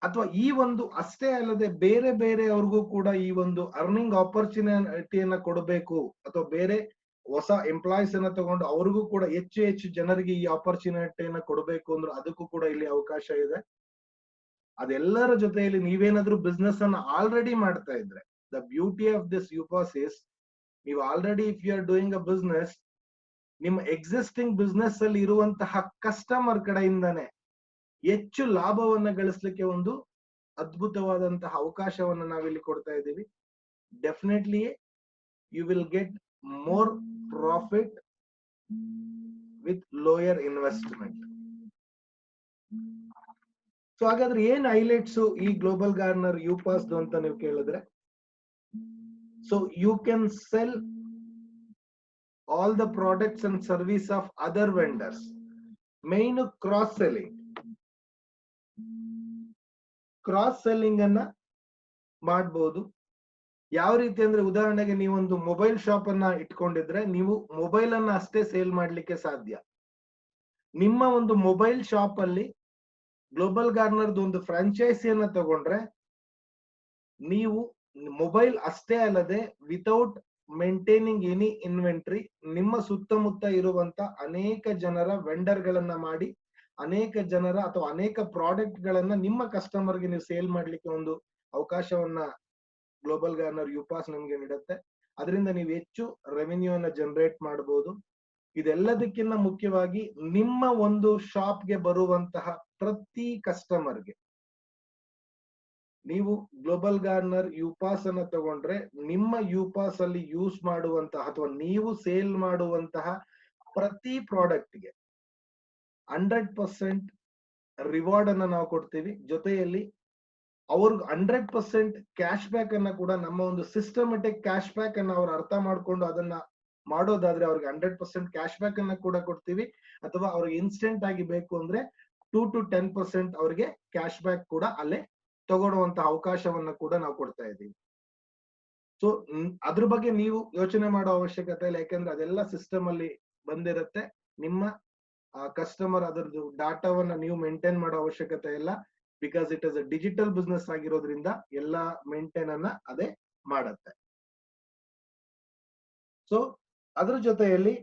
ಅಥವಾ ಈ ಒಂದು ಅಷ್ಟೇ ಅಲ್ಲದೆ ಬೇರೆ ಬೇರೆ ಅವ್ರಿಗೂ ಕೂಡ ಈ ಒಂದು ಅರ್ನಿಂಗ್ ಆಪರ್ಚುನಿಟಿಯನ್ನ ಕೊಡಬೇಕು, ಅಥವಾ ಬೇರೆ ಹೊಸ ಎಂಪ್ಲಾಯೀಸ್ ಅನ್ನ ತಗೊಂಡು ಅವ್ರಿಗೂ ಕೂಡ ಹೆಚ್ಚು ಹೆಚ್ಚು ಜನರಿಗೆ ಈ ಆಪರ್ಚುನಿಟಿಯನ್ನ ಕೊಡಬೇಕು ಅಂದ್ರೆ ಅದಕ್ಕೂ ಕೂಡ ಇಲ್ಲಿ ಅವಕಾಶ ಇದೆ. ಅದೆಲ್ಲರ ಜೊತೆಯಲ್ಲಿ ನೀವೇನಾದ್ರೂ ಬಿಸ್ನೆಸ್ ಅನ್ನ ಆಲ್ರೆಡಿ ಮಾಡ್ತಾ ಇದ್ರೆ, the beauty of this UPass is, ನೀವು already if you are doing a business, ನಿಮ್ಮ ಎಕ್ಸಿಸ್ಟಿಂಗ್ ಬಿಸ್ನೆಸ್ ಅಲ್ಲಿ ಇರುವಂತಹ ಕಸ್ಟಮರ್ ಕಡೆಯಿಂದಾನೆ ಹೆಚ್ಚು ಲಾಭವನ್ನ ಗಳಿಸ್ಲಿಕ್ಕೆ ಒಂದು ಅದ್ಭುತವಾದಂತಹ ಅವಕಾಶವನ್ನ ನಾವಿಲ್ಲಿ ಕೊಡ್ತಾ ಇದ್ದೀವಿ. Definitely you will get more profit with lower investment. So ಹಾಗಾದ್ರೆ ಏನ್ ಹೈಲೈಟ್ಸ್ ಈ ಗ್ಲೋಬಲ್ ಗಾರ್ನರ್ ಯುಪಾಸ್ ಅಂತ ನೀವು ಕೇಳಿದ್ರೆ, so you can sell all the products and service of other vendors. Main cross selling ಅನ್ನ ಮಾಡಬಹುದು. ಯಾವ ರೀತಿ ಅಂದ್ರೆ, ಉದಾಹರಣೆಗೆ ನೀವೊಂದು ಮೊಬೈಲ್ ಶಾಪ್ ಅನ್ನ ಇಟ್ಕೊಂಡಿದ್ರೆ ನೀವು ಮೊಬೈಲ್ ಅನ್ನ ಅಷ್ಟೇ ಸೇಲ್ ಮಾಡ್ಲಿಕ್ಕೆ ಸಾಧ್ಯ. ನಿಮ್ಮ ಒಂದು ಮೊಬೈಲ್ ಶಾಪ್ ಅಲ್ಲಿ ಗ್ಲೋಬಲ್ ಗಾರ್ನರ್ದು ಒಂದು ಫ್ರಾಂಚೈಸಿಯನ್ನ ತಗೊಂಡ್ರೆ ನೀವು ಮೊಬೈಲ್ ಅಷ್ಟೇ ಅಲ್ಲದೆ ವಿತೌಟ್ ಮೇಂಟೈನಿಂಗ್ ಎನಿ ಇನ್ವೆಂಟ್ರಿ, ನಿಮ್ಮ ಸುತ್ತಮುತ್ತ ಇರುವಂತ ಅನೇಕ ಜನರ ವೆಂಡರ್ ಗಳನ್ನ ಮಾಡಿ ಅನೇಕ ಜನರ ಅಥವಾ ಅನೇಕ ಪ್ರಾಡಕ್ಟ್ ಗಳನ್ನ ನಿಮ್ಮ ಕಸ್ಟಮರ್ಗೆ ನೀವು ಸೇಲ್ ಮಾಡ್ಲಿಕ್ಕೆ ಒಂದು ಅವಕಾಶವನ್ನ ಗ್ಲೋಬಲ್ ಗಾರ್ನರ್ ಯುಪಾಸ್ ನಿಮ್ಗೆ ನೀಡುತ್ತೆ. ಅದರಿಂದ ನೀವು ಹೆಚ್ಚು ರೆವೆನ್ಯೂ ಅನ್ನ ಜನರೇಟ್ ಮಾಡಬಹುದು. ಇದೆಲ್ಲದಕ್ಕಿಂತ ಮುಖ್ಯವಾಗಿ ನಿಮ್ಮ ಒಂದು ಶಾಪ್ಗೆ ಬರುವಂತಹ ಪ್ರತಿ ಕಸ್ಟಮರ್ಗೆ ನೀವು ಗ್ಲೋಬಲ್ ಗಾರ್ನರ್ ಯುಪಾಸ್ ಅನ್ನ ತಗೊಂಡ್ರೆ, ನಿಮ್ಮ ಯುಪಾಸ್ ಅಲ್ಲಿ ಯೂಸ್ ಮಾಡುವಂತಹ ಅಥವಾ ನೀವು ಸೇಲ್ ಮಾಡುವಂತಹ ಪ್ರತಿ ಪ್ರಾಡಕ್ಟ್ಗೆ 100% ರಿವಾರ್ಡ್ ಅನ್ನ ನಾವು ಕೊಡ್ತೀವಿ. ಜೊತೆಯಲ್ಲಿ ಅವ್ರಿಗೆ 100% ಕ್ಯಾಶ್ ಬ್ಯಾಕ್ ಅನ್ನ ಕೂಡ, ನಮ್ಮ ಒಂದು ಸಿಸ್ಟಮೆಟಿಕ್ ಕ್ಯಾಶ್ ಬ್ಯಾಕ್ ಅನ್ನ ಅವ್ರು ಅರ್ಥ ಮಾಡ್ಕೊಂಡು ಅದನ್ನ ಮಾಡೋದಾದ್ರೆ ಅವ್ರಿಗೆ 100% ಕ್ಯಾಶ್ ಬ್ಯಾಕ್ ಅನ್ನ ಕೂಡ ಕೊಡ್ತೀವಿ. ಅಥವಾ ಅವ್ರಿಗೆ ಇನ್ಸ್ಟೆಂಟ್ ಆಗಿ ಬೇಕು ಅಂದ್ರೆ 2 to 10% ಅವ್ರಿಗೆ ಕ್ಯಾಶ್ ಬ್ಯಾಕ್ ಕೂಡ ಅಲ್ಲೇ ತಗೊಳ್ಳುವಂತಹ ಅವಕಾಶವನ್ನ ಕೂಡ ನಾವು ಕೊಡ್ತಾ ಇದ್ದೀವಿ. ಸೊ ಅದ್ರ ಬಗ್ಗೆ ನೀವು ಯೋಚನೆ ಮಾಡೋ ಅವಶ್ಯಕತೆ ಇಲ್ಲ, ಯಾಕಂದ್ರೆ ಅದೆಲ್ಲ ಸಿಸ್ಟಮ್ ಅಲ್ಲಿ ಬಂದಿರುತ್ತೆ. ನಿಮ್ಮ ಕಸ್ಟಮರ್ ಅದರದ್ದು ಡಾಟಾವನ್ನ ನೀವು ಮೇಂಟೈನ್ ಮಾಡೋ ಅವಶ್ಯಕತೆ ಇಲ್ಲ, because it is a digital business ಆಗಿರೋದ್ರಿಂದ ಎಲ್ಲಾ ಮೇಂಟೈನ್ ಅನ್ನ ಅದೇ ಮಾಡತ್ತೆ. ಸೊ ಅದ್ರ ಜೊತೆಯಲ್ಲಿ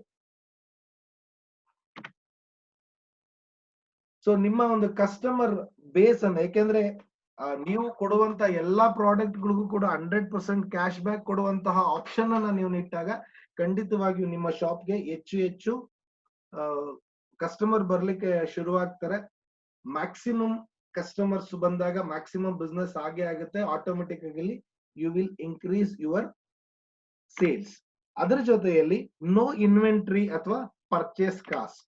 ಸೊ ನಿಮ್ಮ ಒಂದು ಕಸ್ಟಮರ್ ಬೇಸ್ ಅನ್ನ, ಯಾಕೆಂದ್ರೆ ನೀವು ಕೊಡುವಂತ ಎಲ್ಲಾ ಪ್ರಾಡಕ್ಟ್ ಗಳಿಗೂ ಕೂಡ 100% ಕ್ಯಾಶ್ ಬ್ಯಾಕ್ ಕೊಡುವಂತಹ ಆಪ್ಷನ್ ಅನ್ನ ನೀವು ಇಟ್ಟಾಗ ಖಂಡಿತವಾಗಿಯೂ ನಿಮ್ಮ ಶಾಪ್ಗೆ ಹೆಚ್ಚು ಹೆಚ್ಚು ಕಸ್ಟಮರ್ ಬರ್ಲಿಕ್ಕೆ ಶುರುವಾಗ್ತಾರೆ. ಮ್ಯಾಕ್ಸಿಮಮ್ ಕಸ್ಟಮರ್ಸ್ ಬಂದಾಗ ಮ್ಯಾಕ್ಸಿಮಮ್ ಬಿಸ್ನೆಸ್ ಆಗೇ ಆಗುತ್ತೆ. ಆಟೋಮೆಟಿಕ್ ಆಗಿ you will increase your sales. ಅದರ ಜೊತೆಯಲ್ಲಿ ನೋ ಇನ್ವೆಂಟ್ರಿ ಅಥವಾ ಪರ್ಚೇಸ್ ಕಾಸ್ಟ್.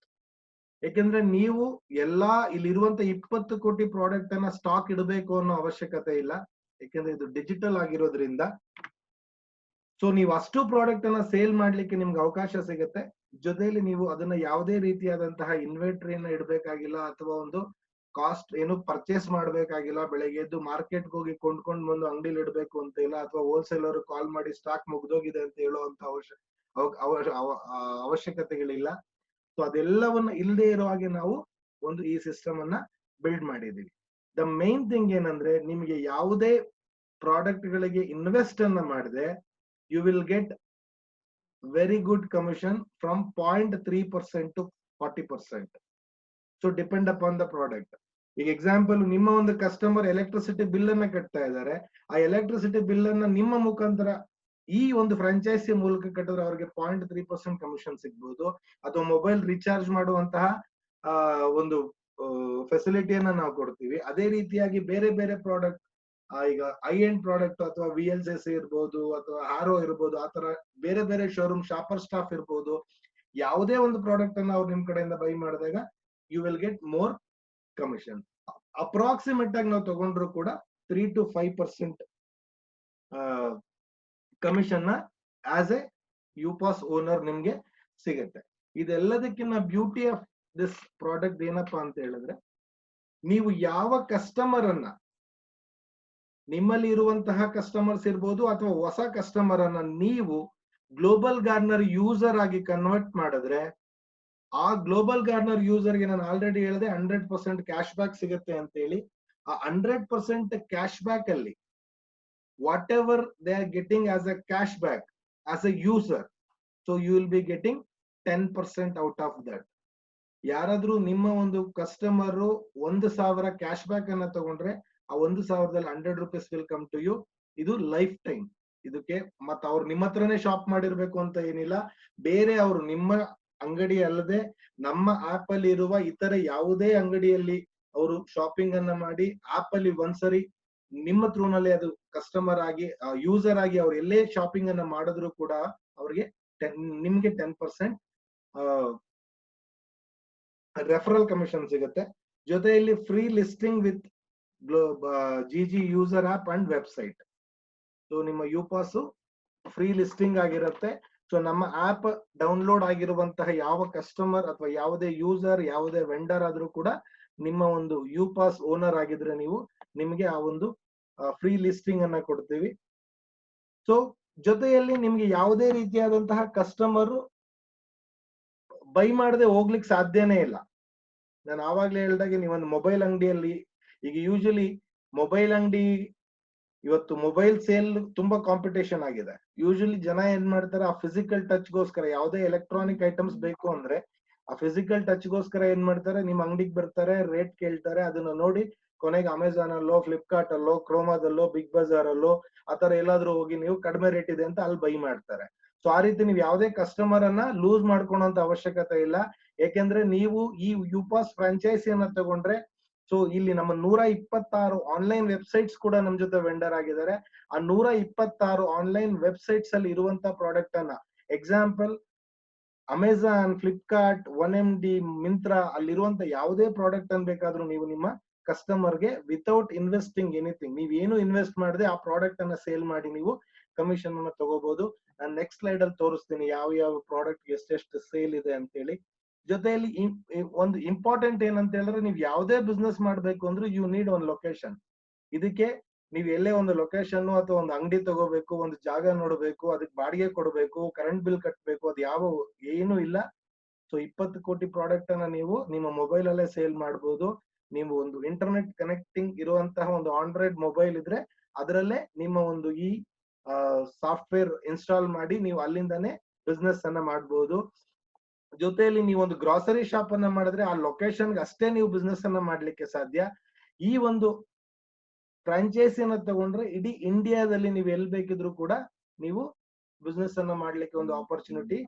ಯಾಕೆಂದ್ರೆ ನೀವು ಎಲ್ಲಾ ಇಲ್ಲಿರುವಂತ 20 ಕೋಟಿ ಪ್ರಾಡಕ್ಟ್ ಅನ್ನ ಸ್ಟಾಕ್ ಇಡಬೇಕು ಅನ್ನೋ ಅವಶ್ಯಕತೆ ಇಲ್ಲ, ಯಾಕೆಂದ್ರೆ ಇದು ಡಿಜಿಟಲ್ ಆಗಿರೋದ್ರಿಂದ. ಸೊ ನೀವು ಅಷ್ಟು ಪ್ರಾಡಕ್ಟ್ ಅನ್ನ ಸೇಲ್ ಮಾಡ್ಲಿಕ್ಕೆ ನಿಮ್ಗೆ ಅವಕಾಶ ಸಿಗುತ್ತೆ. ಜೊತೆಯಲ್ಲಿ ನೀವು ಅದನ್ನ ಯಾವುದೇ ರೀತಿಯಾದಂತಹ ಇನ್ವೆಂಟ್ರಿಯನ್ನ ಇಡಬೇಕಾಗಿಲ್ಲ, ಅಥವಾ ಒಂದು ಕಾಸ್ಟ್ ಏನು ಪರ್ಚೇಸ್ ಮಾಡ್ಬೇಕಾಗಿಲ್ಲ. ಬೆಳಗ್ಗೆ ಎದ್ದು ಮಾರ್ಕೆಟ್ಗೆ ಹೋಗಿ ಕೊಂಡ್ಕೊಂಡ್ ಬಂದು ಅಂಗಡಿಲಿ ಇಡಬೇಕು ಅಂತ ಇಲ್ಲ, ಅಥವಾ ಹೋಲ್ಸೇಲರ್ ಕಾಲ್ ಮಾಡಿ ಸ್ಟಾಕ್ ಮುಗ್ದೋಗಿದೆ ಅಂತ ಹೇಳುವಂತ ಅವಶ್ಯಕತೆಗಳಿಲ್ಲ. ಸೊ ಅದೆಲ್ಲವನ್ನ ಇಲ್ಲದೆ ಇರೋ ಹಾಗೆ ನಾವು ಒಂದು ಈ ಸಿಸ್ಟಮ್ ಅನ್ನ ಬಿಲ್ಡ್ ಮಾಡಿದೀವಿ. ದ ಮೇನ್ ಥಿಂಗ್ ಏನಂದ್ರೆ, ನಿಮಗೆ ಯಾವುದೇ ಪ್ರಾಡಕ್ಟ್ ಗಳಿಗೆ ಇನ್ವೆಸ್ಟ್ ಅನ್ನ ಮಾಡಿದೆ you will get very good commission from 0.3% to 40%. So depend upon the product. ಈಗ ಎಕ್ಸಾಂಪಲ್, ನಿಮ್ಮ ಒಂದು ಕಸ್ಟಮರ್ ಎಲೆಕ್ಟ್ರಿಸಿಟಿ ಬಿಲ್ ಅನ್ನ ಕಟ್ತಾ ಇದ್ದಾರೆ, ಆ ಎಲೆಕ್ಟ್ರಿಸಿಟಿ ಬಿಲ್ ಅನ್ನ ನಿಮ್ಮ ಮುಖಾಂತರ ಈ ಒಂದು ಫ್ರಾಂಚೈಸಿ ಮೂಲಕ ಕಟ್ಟಿದ್ರೆ ಅವ್ರಿಗೆ 0.3% ಕಮಿಷನ್ ಸಿಗ್ಬೋದು. ಅಥವಾ ಮೊಬೈಲ್ ರೀಚಾರ್ಜ್ ಮಾಡುವಂತಹ ಒಂದು ಫೆಸಿಲಿಟಿಯನ್ನ ನಾವು ಕೊಡ್ತೀವಿ. ಅದೇ ರೀತಿಯಾಗಿ ಬೇರೆ ಬೇರೆ ಪ್ರಾಡಕ್ಟ್, ಈಗ ಐ ಎಂಡ್ ಪ್ರಾಡಕ್ಟ್ ಅಥವಾ VLCC ಇರ್ಬೋದು ಅಥವಾ ಹಾರೋ ಇರ್ಬೋದು, ಆತರ ಬೇರೆ ಬೇರೆ ಶೋರೂಮ್ ಶಾಪರ್ ಸ್ಟಾಫ್ ಇರ್ಬೋದು, ಯಾವುದೇ ಒಂದು ಪ್ರಾಡಕ್ಟ್ ಅನ್ನ ಅವ್ರು ನಿಮ್ ಕಡೆಯಿಂದ ಬೈ ಮಾಡಿದಾಗ you will get more commission. Approximate ಆಗಿ ನಾವು ತಗೊಂಡ್ರು ಕೂಡ 3 to 5% ಕಮಿಷನ್ ನ ಆಸ್ ಎ ಯುಪಾಸ್ ಓನರ್ ನಿಮ್ಗೆ ಸಿಗುತ್ತೆ. ಇದೆಲ್ಲದಕ್ಕಿಂತ ಬ್ಯೂಟಿ ಆಫ್ ದಿಸ್ ಪ್ರಾಡಕ್ಟ್ ಏನಪ್ಪಾ ಅಂತ ಹೇಳಿದ್ರೆ, ನೀವು ಯಾವ ಕಸ್ಟಮರ್ ಅನ್ನ, ನಿಮ್ಮಲ್ಲಿ ಇರುವಂತಹ ಕಸ್ಟಮರ್ಸ್ ಇರ್ಬೋದು ಅಥವಾ ಹೊಸ ಕಸ್ಟಮರ್ ಅನ್ನ ನೀವು ಗ್ಲೋಬಲ್ ಗಾರ್ನರ್ ಯೂಸರ್ ಆಗಿ ಕನ್ವರ್ಟ್ ಮಾಡಿದ್ರೆ, ಆ ಗ್ಲೋಬಲ್ ಗಾರ್ನರ್ ಯೂಸರ್ ಗೆ ನಾನು ಆಲ್ರೆಡಿ ಹೇಳಿದೆ 100% ಕ್ಯಾಶ್ ಬ್ಯಾಕ್ ಸಿಗುತ್ತೆ ಅಂತ ಹೇಳಿ. ಆ 100% ಕ್ಯಾಶ್ ಬ್ಯಾಕ್ ಅಲ್ಲಿ whatever they are getting as a cash back as a user, so you will be getting 10% out of that. ಯಾರಾದ್ರೂ ನಿಮ್ಮ ಒಂದು ಕಸ್ಟಮರ್ 1,000 ಕ್ಯಾಶ್ ಬ್ಯಾಕ್ ಅನ್ನ ತಗೊಂಡ್ರೆ, ಆ 1,000ದಲ್ಲಿ 100 rupees will come to you. ಇದು ಲೈಫ್ ಟೈಮ್. ಇದಕ್ಕೆ ಮತ್ತ ಅವ್ರು ನಿಮ್ಮ ಹತ್ರನೇ ಶಾಪ್ ಮಾಡಿರ್ಬೇಕು ಅಂತ ಏನಿಲ್ಲ. ಬೇರೆ ಅವರು ನಿಮ್ಮ ಅಂಗಡಿ ಅಲ್ಲದೆ ನಮ್ಮ ಆಪ್ ಅಲ್ಲಿ ಇರುವ ಇತರ ಯಾವುದೇ ಅಂಗಡಿಯಲ್ಲಿ ಅವರು ಶಾಪಿಂಗ್ ಅನ್ನ ಮಾಡಿ ಆಪ್ ಅಲ್ಲಿ ಒಂದ್ಸರಿ ನಿಮ್ಮ ಥ್ರೂನಲ್ಲಿ ಅದು ಕಸ್ಟಮರ್ ಆಗಿ ಯೂಸರ್ ಆಗಿ ಅವ್ರು ಎಲ್ಲೇ ಶಾಪಿಂಗ್ ಅನ್ನ ಮಾಡಿದ್ರು ಕೂಡ ಅವ್ರಿಗೆ ನಿಮ್ಗೆ 10% ರೆಫರಲ್ ಕಮಿಷನ್ ಸಿಗುತ್ತೆ. ಜೊತೆಯಲ್ಲಿ free listing with GG user app and website. So ನಿಮ್ಮ ಯುಪಾಸ್ ಫ್ರೀ ಲಿಸ್ಟಿಂಗ್ ಆಗಿರುತ್ತೆ. ಸೊ ನಮ್ಮ ಆಪ್ ಡೌನ್ಲೋಡ್ ಆಗಿರುವಂತಹ ಯಾವ ಕಸ್ಟಮರ್ ಅಥವಾ ಯಾವುದೇ ಯೂಸರ್, ಯಾವುದೇ ವೆಂಡರ್ ಆದ್ರೂ ಕೂಡ ನಿಮ್ಮ ಒಂದು ಯುಪಾಸ್ ಓನರ್ ಆಗಿದ್ರೆ ನೀವು, ನಿಮಗೆ ಆ ಒಂದು ಫ್ರೀ ಲಿಸ್ಟಿಂಗ್ ಅನ್ನ ಕೊಡ್ತೀವಿ. ಸೊ ಜೊತೆಯಲ್ಲಿ ನಿಮ್ಗೆ ಯಾವುದೇ ರೀತಿಯಾದಂತಹ ಕಸ್ಟಮರ್ ಬೈ ಮಾಡದೆ ಹೋಗ್ಲಿಕ್ಕೆ ಸಾಧ್ಯನೇ ಇಲ್ಲ. ನಾನು ಆವಾಗ್ಲೇ ಹೇಳ್ದಾಗೆ, ನೀವೊಂದು ಮೊಬೈಲ್ ಅಂಗಡಿಯಲ್ಲಿ, ಈಗ ಯೂಶಲಿ ಮೊಬೈಲ್ ಅಂಗಡಿ ಇವತ್ತು ಮೊಬೈಲ್ ಸೇಲ್ ತುಂಬಾ ಕಾಂಪಿಟೇಷನ್ ಆಗಿದೆ. ಯೂಶಲಿ ಜನ ಏನ್ ಮಾಡ್ತಾರೆ, ಆ ಫಿಸಿಕಲ್ ಟಚ್ಗೋಸ್ಕರ ಯಾವುದೇ ಎಲೆಕ್ಟ್ರಾನಿಕ್ ಐಟಮ್ಸ್ ಬೇಕು ಅಂದ್ರೆ ಆ ಫಿಸಿಕಲ್ ಟಚ್ಗೋಸ್ಕರ ಏನ್ ಮಾಡ್ತಾರೆ, ನಿಮ್ ಅಂಗಡಿಗೆ ಬರ್ತಾರೆ, ರೇಟ್ ಕೇಳ್ತಾರೆ, ಅದನ್ನ ನೋಡಿ ಕೊನೆಗೆ ಅಮೆಝಾನ್ ಅಲ್ಲೋ, ಫ್ಲಿಪ್ಕಾರ್ಟ್ ಅಲ್ಲೋ, ಕ್ರೋಮಾದಲ್ಲೋ, ಬಿಗ್ ಬಜಾರ್ ಅಲ್ಲೋ ಆತರ ಎಲ್ಲಾದ್ರೂ ಹೋಗಿ ನೀವು ಕಡಿಮೆ ರೇಟ್ ಇದೆ ಅಂತ ಅಲ್ಲಿ ಬೈ ಮಾಡ್ತಾರೆ. ಸೊ ಆ ರೀತಿ ನೀವು ಯಾವುದೇ ಕಸ್ಟಮರ್ ಅನ್ನ ಲೂಸ್ ಮಾಡ್ಕೊಳ್ಳೋಂತ ಅವಶ್ಯಕತೆ ಇಲ್ಲ. ಯಾಕೆಂದ್ರೆ ನೀವು ಈ ಯುಪಾಸ್ ಫ್ರಾಂಚೈಸಿಯನ್ನ ತಗೊಂಡ್ರೆ, ಸೊ ಇಲ್ಲಿ ನಮ್ಮ 126 ಆನ್ಲೈನ್ ವೆಬ್ಸೈಟ್ಸ್ ಕೂಡ ನಮ್ ಜೊತೆ ವೆಂಡರ್ ಆಗಿದ್ದಾರೆ. ಆ 126 ಆನ್ಲೈನ್ ವೆಬ್ಸೈಟ್ಸ್ ಅಲ್ಲಿ ಇರುವಂತ ಪ್ರಾಡಕ್ಟ್ ಅನ್ನ, example Amazon, Flipkart, 1MD, Myntra, ಅಲ್ಲಿರುವಂತ ಯಾವುದೇ ಪ್ರಾಡಕ್ಟ್ ಅನ್ ಬೇಕಾದ್ರೂ ನೀವು ನಿಮ್ಮ ಕಸ್ಟಮರ್ಗೆ ವಿತೌಟ್ ಇನ್ವೆಸ್ಟಿಂಗ್ ಎನಿಥಿಂಗ್, ನೀವೇನು ಇನ್ವೆಸ್ಟ್ ಮಾಡದೆ ಆ ಪ್ರಾಡಕ್ಟ್ ಅನ್ನ ಸೇಲ್ ಮಾಡಿ ನೀವು ಕಮಿಷನ್ ಅನ್ನ ತಗೋಬಹುದು. ನಾನು ನೆಕ್ಸ್ಟ್ ಸ್ಲೈಡ್ ಅಲ್ಲಿ ತೋರಿಸ್ತೀನಿ ಯಾವ ಯಾವ ಪ್ರಾಡಕ್ಟ್ ಎಷ್ಟೆಷ್ಟು ಸೇಲ್ ಇದೆ ಅಂತ ಹೇಳಿ. ಜೊತೆಯಲ್ಲಿ ಒಂದು ಇಂಪಾರ್ಟೆಂಟ್ ಏನಂತ ಹೇಳಿದ್ರೆ, ನೀವು ಯಾವುದೇ ಬಿಸ್ನೆಸ್ ಮಾಡ್ಬೇಕು ಅಂದ್ರೆ ಯು ನೀಡ್ ಒಂದು ಲೊಕೇಶನ್. ಇದಕ್ಕೆ ನೀವು ಎಲ್ಲೇ ಒಂದು ಲೊಕೇಶನ್ ಅಥವಾ ಒಂದು ಅಂಗಡಿ ತಗೋಬೇಕು, ಒಂದು ಜಾಗ ನೋಡಬೇಕು, ಅದಕ್ಕೆ ಬಾಡಿಗೆ ಕೊಡಬೇಕು, ಕರೆಂಟ್ ಬಿಲ್ ಕಟ್ಟಬೇಕು, ಅದು ಯಾವ ಏನು ಇಲ್ಲ. ಸೊ 20 ಕೋಟಿ ಪ್ರಾಡಕ್ಟ್ ಅನ್ನ ನೀವು ನಿಮ್ಮ ಮೊಬೈಲ್ ಅಲ್ಲೇ ಸೇಲ್ ಮಾಡಬಹುದು. ನೀವು ಒಂದು ಇಂಟರ್ನೆಟ್ ಕನೆಕ್ಟಿಂಗ್ ಇರುವಂತಹ ಒಂದು ಆಂಡ್ರಾಯ್ಡ್ ಮೊಬೈಲ್ ಇದ್ರೆ ಅದರಲ್ಲೇ ನಿಮ್ಮ ಒಂದು ಈ ಸಾಫ್ಟ್ವೇರ್ ಇನ್ಸ್ಟಾಲ್ ಮಾಡಿ ನೀವು ಅಲ್ಲಿಂದಾನೇ ಬಿಸ್ನೆಸ್ ಅನ್ನ ಮಾಡಬಹುದು. ಜೊತೆಯಲ್ಲಿ ನೀವು ಒಂದು ಗ್ರಾಸರಿ ಶಾಪ್ ಅನ್ನ ಮಾಡಿದ್ರೆ ಆ ಲೊಕೇಶನ್ ಅಷ್ಟೇ ನೀವು ಬಿಸ್ನೆಸ್ ಅನ್ನ ಮಾಡ್ಲಿಕ್ಕೆ ಸಾಧ್ಯ. ಈ ಒಂದು ಫ್ರಾಂಚೈಸಿನ ತಗೊಂಡ್ರೆ ಇಡೀ ಇಂಡಿಯಾದಲ್ಲಿ ನೀವು ಎಲ್ಲಿ ಬೇಕಿದ್ರು ಕೂಡ ನೀವು ಬಿಸ್ನೆಸ್ ಅನ್ನ ಮಾಡ್ಲಿಕ್ಕೆ ಒಂದು ಆಪರ್ಚುನಿಟಿ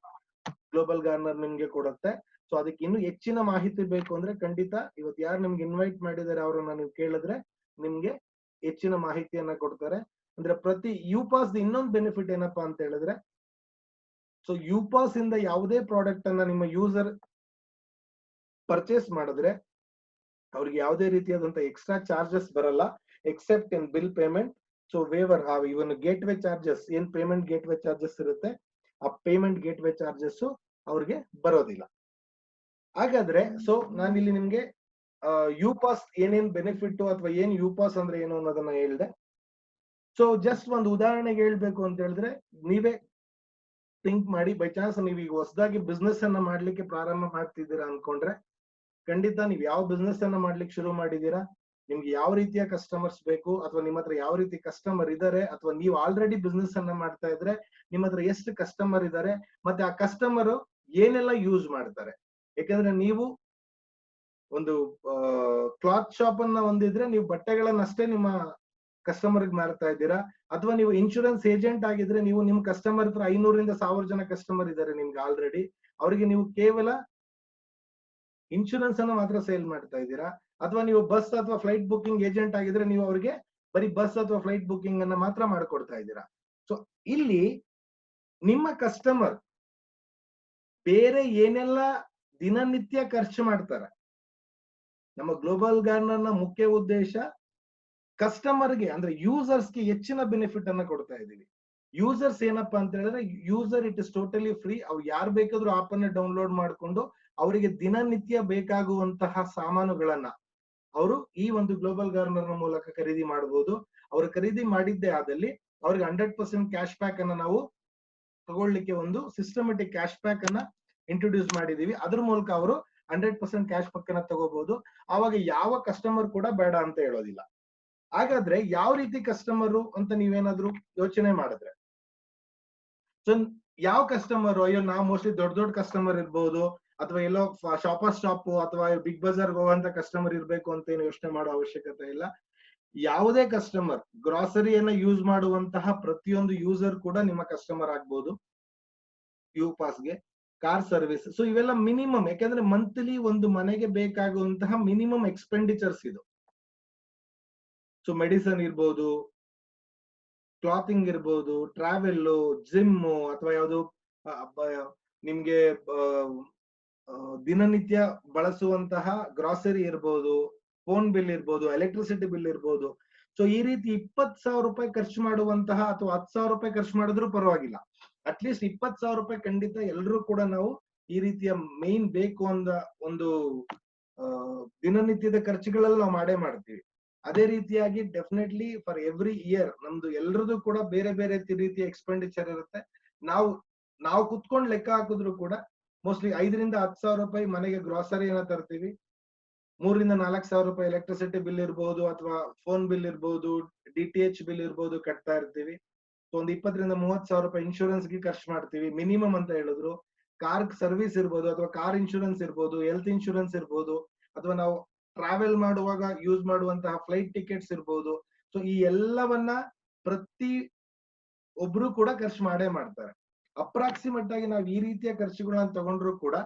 ಗ್ಲೋಬಲ್ ಗಾರ್ನರ್ ನಿಮ್ಗೆ ಕೊಡುತ್ತೆ. ಸೊ ಅದಕ್ಕೆ ಇನ್ನು ಹೆಚ್ಚಿನ ಮಾಹಿತಿ ಬೇಕು ಅಂದ್ರೆ ಖಂಡಿತ ಇವತ್ತು ಯಾರು ನಿಮ್ಗೆ ಇನ್ವೈಟ್ ಮಾಡಿದ್ದಾರೆ ಅವರನ್ನ ನೀವು ಕೇಳಿದ್ರೆ ನಿಮ್ಗೆ ಹೆಚ್ಚಿನ ಮಾಹಿತಿಯನ್ನ ಕೊಡ್ತಾರೆ. ಅಂದ್ರೆ ಪ್ರತಿ ಯುಪಾಸ್ ಇನ್ನೊಂದು ಬೆನಿಫಿಟ್ ಏನಪ್ಪಾ ಅಂತ ಹೇಳಿದ್ರೆ, ಸೊ ಯುಪಾಸ್ ಇಂದ ಯಾವುದೇ ಪ್ರಾಡಕ್ಟ್ ಅನ್ನ ನಿಮ್ಮ ಯೂಸರ್ ಪರ್ಚೇಸ್ ಮಾಡಿದ್ರೆ ಅವ್ರಿಗೆ ಯಾವುದೇ ರೀತಿಯಾದಂತ ಎಕ್ಸ್ಟ್ರಾ ಚಾರ್ಜಸ್ ಬರಲ್ಲ, ಎಕ್ಸೆಪ್ಟ್ ಇನ್ ಬಿಲ್ ಪೇಮೆಂಟ್. ಸೊ ವೇವರ್ ಇವನ್ ಗೇಟ್ ವೇ ಚಾರ್ಜಸ್, ಏನ್ ಪೇಮೆಂಟ್ ಗೇಟ್ ವೇ ಚಾರ್ಜಸ್ ಇರುತ್ತೆ, ಆ ಪೇಮೆಂಟ್ ಗೇಟ್ ವೇ ಚಾರ್ಜಸ್ ಅವ್ರಿಗೆ ಬರೋದಿಲ್ಲ. ಹಾಗಾದ್ರೆ ಸೊ ನಾನಿಲ್ಲಿ ನಿಮ್ಗೆ ಯುಪಾಸ್ ಏನೇನ್ ಬೆನಿಫಿಟ್ ಅಥವಾ ಏನ್ ಯುಪಾಸ್ ಅಂದ್ರೆ ಏನು ಅನ್ನೋದನ್ನ ಹೇಳಿದೆ. ಸೊ ಜಸ್ಟ್ ಒಂದು ಉದಾಹರಣೆಗೆ ಹೇಳ್ಬೇಕು ಅಂತ ಹೇಳಿದ್ರೆ, ನೀವೇ ಥಿಂಕ್ ಮಾಡಿ, ಬೈ ಚಾನ್ಸ್ ನೀವು ಈಗ ಹೊಸದಾಗಿ ಬಿಸ್ನೆಸ್ ಅನ್ನ ಮಾಡ್ಲಿಕ್ಕೆ ಪ್ರಾರಂಭ ಮಾಡ್ತಿದ್ದೀರಾ ಅನ್ಕೊಂಡ್ರೆ, ಖಂಡಿತ ನೀವು ಯಾವ ಬಿಸ್ನೆಸ್ ಅನ್ನ ಮಾಡ್ಲಿಕ್ಕೆ ಶುರು ಮಾಡಿದೀರಾ ನಿಮ್ಗೆ ಯಾವ ರೀತಿಯ ಕಸ್ಟಮರ್ಸ್ ಬೇಕು, ಅಥವಾ ನಿಮ್ಮ ಹತ್ರ ಯಾವ ರೀತಿ ಕಸ್ಟಮರ್ ಇದ್ದಾರೆ, ಅಥವಾ ನೀವು ಆಲ್ರೆಡಿ ಬಿಸ್ನೆಸ್ ಅನ್ನ ಮಾಡ್ತಾ ಇದ್ರೆ ನಿಮ್ಮ ಹತ್ರ ಎಷ್ಟು ಕಸ್ಟಮರ್ ಇದ್ದಾರೆ, ಮತ್ತೆ ಆ ಕಸ್ಟಮರ್ ಏನೆಲ್ಲ ಯೂಸ್ ಮಾಡ್ತಾರೆ. ಯಾಕಂದ್ರೆ ನೀವು ಒಂದು ಕ್ಲಾತ್ ಶಾಪ್ ಅನ್ನ ಹೊಂದಿದ್ರೆ ನೀವು ಬಟ್ಟೆಗಳನ್ನಷ್ಟೇ ನಿಮ್ಮ ಕಸ್ಟಮರ್ ಮಾರ್ತಾ ಇದ್ದೀರಾ, ಅಥವಾ ನೀವು ಇನ್ಶೂರೆನ್ಸ್ ಏಜೆಂಟ್ ಆಗಿದ್ರೆ ನೀವು ನಿಮ್ ಕಸ್ಟಮರ್ ಹತ್ರ 500ರಿಂದ 1000 ಜನ ಕಸ್ಟಮರ್ ಇದ್ದಾರೆ ನಿಮ್ಗೆ ಆಲ್ರೆಡಿ, ಅವರಿಗೆ ನೀವು ಕೇವಲ ಇನ್ಶೂರೆನ್ಸ್ ಅನ್ನು ಮಾತ್ರ ಸೇಲ್ ಮಾಡ್ತಾ ಇದ್ದೀರಾ. ಅಥವಾ ನೀವು ಬಸ್ ಅಥವಾ ಫ್ಲೈಟ್ ಬುಕಿಂಗ್ ಏಜೆಂಟ್ ಆಗಿದ್ರೆ ನೀವು ಅವರಿಗೆ ಬರೀ ಬಸ್ ಅಥವಾ ಫ್ಲೈಟ್ ಬುಕಿಂಗ್ ಅನ್ನ ಮಾತ್ರ ಮಾಡ್ಕೊಡ್ತಾ ಇದ್ದೀರಾ. ಸೊ ಇಲ್ಲಿ ನಿಮ್ಮ ಕಸ್ಟಮರ್ ಬೇರೆ ಏನೆಲ್ಲ ದಿನನಿತ್ಯ ಖರ್ಚು ಮಾಡ್ತಾರೆ. ನಮ್ಮ ಗ್ಲೋಬಲ್ ಗಾರ್ನರ್ ನ ಮುಖ್ಯ ಉದ್ದೇಶ ಕಸ್ಟಮರ್ಗೆ ಅಂದ್ರೆ ಯೂಸರ್ಸ್ಗೆ ಹೆಚ್ಚಿನ ಬೆನಿಫಿಟ್ ಅನ್ನ ಕೊಡ್ತಾ ಇದೀವಿ. ಯೂಸರ್ಸ್ ಏನಪ್ಪಾ ಅಂತ ಹೇಳಿದ್ರೆ, user it is totally free. ಅವ್ರು ಯಾರು ಬೇಕಾದ್ರೂ ಆಪ್ ಅನ್ನ ಡೌನ್ಲೋಡ್ ಮಾಡ್ಕೊಂಡು ಅವರಿಗೆ ದಿನನಿತ್ಯ ಬೇಕಾಗುವಂತಹ ಸಾಮಾನುಗಳನ್ನ ಅವರು ಈ ಒಂದು ಗ್ಲೋಬಲ್ ಗಾರ್ನರ್ ನ ಮೂಲಕ ಖರೀದಿ ಮಾಡಬಹುದು. ಅವರು ಖರೀದಿ ಮಾಡಿದ್ದೇ ಆದಲ್ಲಿ ಅವ್ರಿಗೆ 100% ಕ್ಯಾಶ್ ಬ್ಯಾಕ್ ಅನ್ನ ನಾವು ತಗೊಳ್ಳಿಕ್ಕೆ ಒಂದು ಸಿಸ್ಟಮೆಟಿಕ್ ಕ್ಯಾಶ್ ಬ್ಯಾಕ್ ಅನ್ನ ಇಂಟ್ರೊಡ್ಯೂಸ್ ಮಾಡಿದೀವಿ. ಅದ್ರ ಮೂಲಕ ಅವರು 100% ಕ್ಯಾಶ್ ಬ್ಯಾಕ್ ಅನ್ನ ತಗೋಬಹುದು. ಆವಾಗ ಯಾವ ಕಸ್ಟಮರ್ ಕೂಡ ಬೇಡ ಅಂತ ಹೇಳೋದಿಲ್ಲ. ಹಾಗಾದ್ರೆ ಯಾವ ರೀತಿ ಕಸ್ಟಮರ್ ಅಂತ ನೀವೇನಾದ್ರೂ ಯೋಚನೆ ಮಾಡಿದ್ರೆ, ಸೊ ಯಾವ ಕಸ್ಟಮರ್, ಅಯ್ಯೋ ನಾವು ಮೋಸ್ಟ್ಲಿ ದೊಡ್ಡ ದೊಡ್ಡ ಕಸ್ಟಮರ್ ಇರ್ಬೋದು, ಅಥವಾ ಎಲ್ಲೋ ಶಾಪರ್ ಸ್ಟಾಪ್ ಅಥವಾ ಬಿಗ್ ಬಜಾರ್ ಹೋಗುವಂತ ಕಸ್ಟಮರ್ ಇರ್ಬೇಕು ಅಂತ ಏನು ಯೋಚನೆ ಮಾಡೋ ಅವಶ್ಯಕತೆ ಇಲ್ಲ. ಯಾವುದೇ ಕಸ್ಟಮರ್ ಗ್ರಾಸರಿಯನ್ನ ಯೂಸ್ ಮಾಡುವಂತಹ ಪ್ರತಿಯೊಂದು ಯೂಸರ್ ಕೂಡ ನಿಮ್ಮ ಕಸ್ಟಮರ್ ಆಗ್ಬೋದು. ಯು ಪಾಸ್ಗೆ ಕಾರ್ ಸರ್ವಿಸ್, ಸೊ ಇವೆಲ್ಲ ಮಿನಿಮಮ್, ಯಾಕಂದ್ರೆ ಮಂತ್ಲಿ ಒಂದು ಮನೆಗೆ ಬೇಕಾಗುವಂತಹ ಮಿನಿಮಮ್ ಎಕ್ಸ್ಪೆಂಡಿಚರ್ಸ್ ಇದು. ಸೊ ಮೆಡಿಸನ್ ಇರ್ಬೋದು, ಕ್ಲಾತಿಂಗ್ ಇರ್ಬೋದು, ಟ್ರಾವೆಲ್, ಜಿಮ್, ಅಥವಾ ಯಾವುದು ನಿಮ್ಗೆ ದಿನನಿತ್ಯ ಬಳಸುವಂತಹ ಗ್ರಾಸರಿ ಇರ್ಬೋದು, ಫೋನ್ ಬಿಲ್ ಇರ್ಬೋದು, ಎಲೆಕ್ಟ್ರಿಸಿಟಿ ಬಿಲ್ ಇರ್ಬೋದು. ಸೊ ಈ ರೀತಿ 20,000 ರೂಪಾಯಿ ಖರ್ಚು ಮಾಡುವಂತಹ, ಅಥವಾ 10,000 ರೂಪಾಯಿ ಖರ್ಚು ಮಾಡಿದ್ರು ಪರವಾಗಿಲ್ಲ, ಅಟ್ಲೀಸ್ಟ್ 20,000 ರೂಪಾಯಿ ಖಂಡಿತ ಎಲ್ಲರೂ ಕೂಡ ನಾವು ಈ ರೀತಿಯ ಮೇನ್ ಬೇಕು ಅಂದ ಒಂದು ದಿನನಿತ್ಯದ ಖರ್ಚುಗಳಲ್ಲಿ ನಾವು ಮಾಡೇ ಮಾಡ್ತೀವಿ. ಅದೇ ರೀತಿಯಾಗಿ ಡೆಫಿನೆಟ್ಲಿ ಫಾರ್ ಎವ್ರಿ ಇಯರ್ ನಮ್ದು ಎಲ್ರದ್ದು ಕೂಡ ಬೇರೆ ಬೇರೆ ರೀತಿಯ ಎಕ್ಸ್ಪೆಂಡಿಚರ್ ಇರುತ್ತೆ. ನಾವು ಕುತ್ಕೊಂಡು ಲೆಕ್ಕ ಹಾಕಿದ್ರು ಕೂಡ ಮೋಸ್ಟ್ಲಿ 5,000ರಿಂದ 10,000 ರೂಪಾಯಿ ಮನೆಗೆ ಗ್ರಾಸರಿಯನ್ನ ತರ್ತೀವಿ. 3,000ರಿಂದ 4,000 ರೂಪಾಯಿ ಎಲೆಕ್ಟ್ರಿಸಿಟಿ ಬಿಲ್ ಇರ್ಬೋದು, ಅಥವಾ ಫೋನ್ ಬಿಲ್ ಇರ್ಬೋದು, DTH ಬಿಲ್ ಇರ್ಬೋದು ಕಟ್ತಾ ಇರ್ತೀವಿ. ಸೊ ಒಂದು 20,000ರಿಂದ 30,000 ರೂಪಾಯಿ ಇನ್ಶೂರೆನ್ಸ್ ಗೆ ಖರ್ಚು ಮಾಡ್ತೀವಿ ಮಿನಿಮಮ್ ಅಂತ ಹೇಳಿದ್ರು. ಕಾರ್ ಸರ್ವಿಸ್ ಇರ್ಬೋದು, ಅಥವಾ ಕಾರ್ ಇನ್ಶೂರೆನ್ಸ್ ಇರ್ಬೋದು, ಹೆಲ್ತ್ ಇನ್ಶೂರೆನ್ಸ್ ಇರ್ಬೋದು, ಅಥವಾ ನಾವು ಟ್ರಾವೆಲ್ ಮಾಡುವಾಗ ಯೂಸ್ ಮಾಡುವಂತಹ ಫ್ಲೈಟ್ ಟಿಕೆಟ್ಸ್ ಇರ್ಬೋದು. ಸೊ ಈ ಎಲ್ಲವನ್ನ ಪ್ರತಿ ಒಬ್ರು ಕೂಡ ಖರ್ಚು ಮಾಡೇ ಮಾಡ್ತಾರೆ. ಅಪ್ರಾಕ್ಸಿಮೇಟ್ ಆಗಿ ನಾವು ಈ ರೀತಿಯ ಖರ್ಚುಗಳನ್ನ ತಗೊಂಡ್ರು ಕೂಡ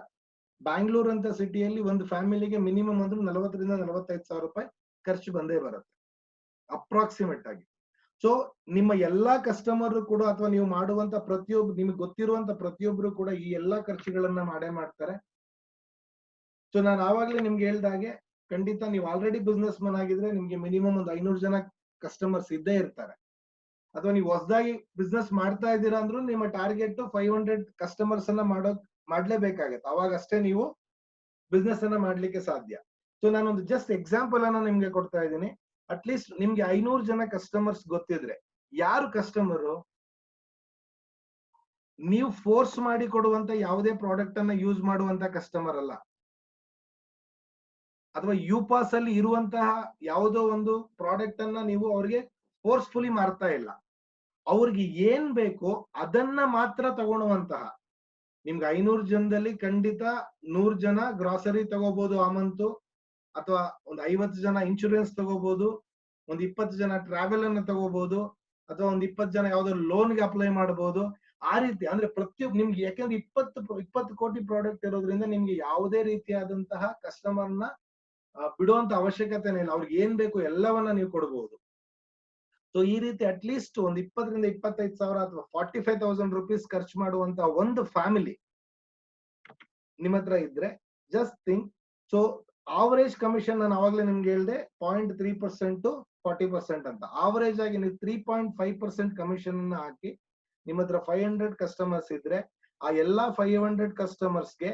ಬ್ಯಾಂಗ್ಳೂರ್ ಅಂತ ಸಿಟಿಯಲ್ಲಿ ಒಂದು ಫ್ಯಾಮಿಲಿಗೆ ಮಿನಿಮಮ್ ಅಂದ್ರೆ 40,000ರಿಂದ 45,000 ರೂಪಾಯಿ ಖರ್ಚು ಬಂದೇ ಬರುತ್ತೆ ಅಪ್ರಾಕ್ಸಿಮೇಟ್ ಆಗಿ. ಸೊ ನಿಮ್ಮ ಎಲ್ಲಾ ಕಸ್ಟಮರ್ ಕೂಡ, ಅಥವಾ ನೀವು ಮಾಡುವಂತ ನಿಮ್ಗೆ ಗೊತ್ತಿರುವಂತ ಪ್ರತಿಯೊಬ್ರು ಕೂಡ ಈ ಎಲ್ಲಾ ಖರ್ಚುಗಳನ್ನ ಮಾಡೇ ಮಾಡ್ತಾರೆ. ಸೊ ನಾನು ಆವಾಗ್ಲೇ ನಿಮ್ಗೆ ಹೇಳ್ದಾಗೆ, ಖಂಡಿತ ನೀವು ಆಲ್ರೆಡಿ ಬಿಸ್ನೆಸ್ ಮನ್ ಆಗಿದ್ರೆ ನಿಮ್ಗೆ ಮಿನಿಮಮ್ ಒಂದು 500 ಜನ ಕಸ್ಟಮರ್ಸ್ ಇದ್ದೇ ಇರ್ತಾರೆ. ಅಥವಾ ನೀವು ಹೊಸದಾಗಿ ಬಿಸ್ನೆಸ್ ಮಾಡ್ತಾ ಇದ್ದೀರಾ ಅಂದ್ರೂ ನಿಮ್ಮ ಟಾರ್ಗೆಟ್ 500 ಕಸ್ಟಮರ್ಸ್ ಅನ್ನ ಮಾಡ್ಲೇಬೇಕಾಗತ್ತೆ. ಅವಾಗ ಅಷ್ಟೇ ನೀವು ಬಿಸ್ನೆಸ್ ಅನ್ನ ಮಾಡ್ಲಿಕ್ಕೆ ಸಾಧ್ಯ. ಸೊ ನಾನೊಂದು ಜಸ್ಟ್ ಎಕ್ಸಾಂಪಲ್ ಅನ್ನ ನಿಮ್ಗೆ ಕೊಡ್ತಾ ಇದ್ದೀನಿ. ಅಟ್ಲೀಸ್ಟ್ ನಿಮ್ಗೆ 500 ಜನ ಕಸ್ಟಮರ್ಸ್ ಗೊತ್ತಿದ್ರೆ, ಯಾರು ಕಸ್ಟಮರು ನೀವು ಫೋರ್ಸ್ ಮಾಡಿ ಕೊಡುವಂತ ಯಾವುದೇ ಪ್ರಾಡಕ್ಟ್ ಅನ್ನ ಯೂಸ್ ಮಾಡುವಂತ ಕಸ್ಟಮರ್ ಅಲ್ಲ, ಅಥವಾ ಯುಪಾಸ್ ಅಲ್ಲಿ ಇರುವಂತಹ ಯಾವುದೋ ಒಂದು ಪ್ರಾಡಕ್ಟ್ ಅನ್ನ ನೀವು ಅವ್ರಿಗೆ ಫೋರ್ಸ್ಫುಲಿ ಮಾರ್ತಾ ಇಲ್ಲ. ಅವ್ರಿಗೆ ಏನ್ ಬೇಕೋ ಅದನ್ನ ಮಾತ್ರ ತಗೊಳ್ಳುವಂತಹ, ನಿಮ್ಗೆ 500 ಜನದಲ್ಲಿ ಖಂಡಿತ 100 ಜನ ಗ್ರಾಸರಿ ತಗೋಬಹುದು ಆ ಮಂತು, ಅಥವಾ ಒಂದು 50 ಜನ ಇನ್ಶೂರೆನ್ಸ್ ತಗೋಬಹುದು, ಒಂದು 20 ಜನ ಟ್ರಾವೆಲ್ ಅನ್ನ ತಗೋಬಹುದು, ಅಥವಾ ಒಂದು 20 ಜನ ಯಾವ್ದೋ ಲೋನ್ಗೆ ಅಪ್ಲೈ ಮಾಡಬಹುದು. ಆ ರೀತಿ ಅಂದ್ರೆ ಪ್ರತಿಯೊಬ್ಬ ನಿಮ್ಗೆ, ಯಾಕಂದ್ರೆ 20 ಕೋಟಿ ಪ್ರಾಡಕ್ಟ್ ಇರೋದ್ರಿಂದ ನಿಮ್ಗೆ ಯಾವುದೇ ರೀತಿಯಾದಂತಹ ಕಸ್ಟಮರ್ನ ಬಿಡುವಂತ ಅವಶ್ಯಕತೆನೇ ಇಲ್ಲ. ಅವ್ರಿಗೆ ಏನ್ ಬೇಕು ಎಲ್ಲವನ್ನ ನೀವು ಕೊಡಬಹುದು. ಸೊ ಈ ರೀತಿ ಅಟ್ಲೀಸ್ಟ್ ಒಂದು 20,000ರಿಂದ 25,000 ಅಥವಾ 45,000 ರೂಪೀಸ್ ಖರ್ಚು ಮಾಡುವಂತ ಒಂದು ಫ್ಯಾಮಿಲಿ ನಿಮ್ಮ ಹತ್ರ ಇದ್ರೆ, just think. So average commission ನಾನು ಅವಾಗ್ಲೇ ನಿಮ್ಗೆ ಹೇಳಿದೆ 0.3% to 40% ಅಂತ. ಆವರೇಜ್ ಆಗಿ ನೀವು 3.5% ಕಮಿಷನ್ ಅನ್ನ ಹಾಕಿ ನಿಮ್ಮ ಹತ್ರ 500 ಕಸ್ಟಮರ್ಸ್ ಇದ್ರೆ, ಆ ಎಲ್ಲಾ 500 ಕಸ್ಟಮರ್ಸ್ಗೆ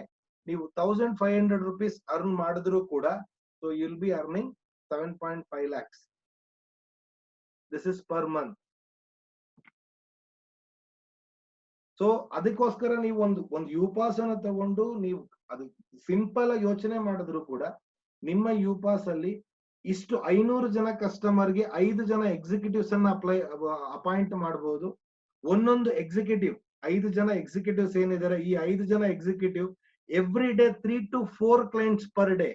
ನೀವು 1,500 ರೂಪೀಸ್ ಅರ್ನ್ ಮಾಡಿದ್ರು ಕೂಡ, so you will be earning 7.5 lakhs. This is per month. So ಅದಕ್ಕೋಸ್ಕರ ನೀವು ಒಂದು ಯುಪಾಸ್ ಅನ್ನ ತಗೊಂಡು ನೀವು ಅದು ಸಿಂಪಲ್ ಆಗಿ ಯೋಚನೆ ಮಾಡಿದ್ರು ಕೂಡ, ನಿಮ್ಮ ಯುಪಾಸ್ ಅಲ್ಲಿ ಇಷ್ಟು 500 ಜನ ಕಸ್ಟಮರ್ಗೆ 5 ಜನ ಎಕ್ಸಿಕ್ಯೂಟಿವ್ಸ್ ಅನ್ನ ಅಪಾಯಿಂಟ್ ಮಾಡಬಹುದು. ಒಂದೊಂದು ಎಕ್ಸಿಕ್ಯೂಟಿವ್ 5 ಜನ ಎಕ್ಸಿಕ್ಯೂಟಿವ್ಸ್ ಏನಿದ್ದಾರೆ, ಈ 5 ಜನ executive every day 3 to 4 clients per day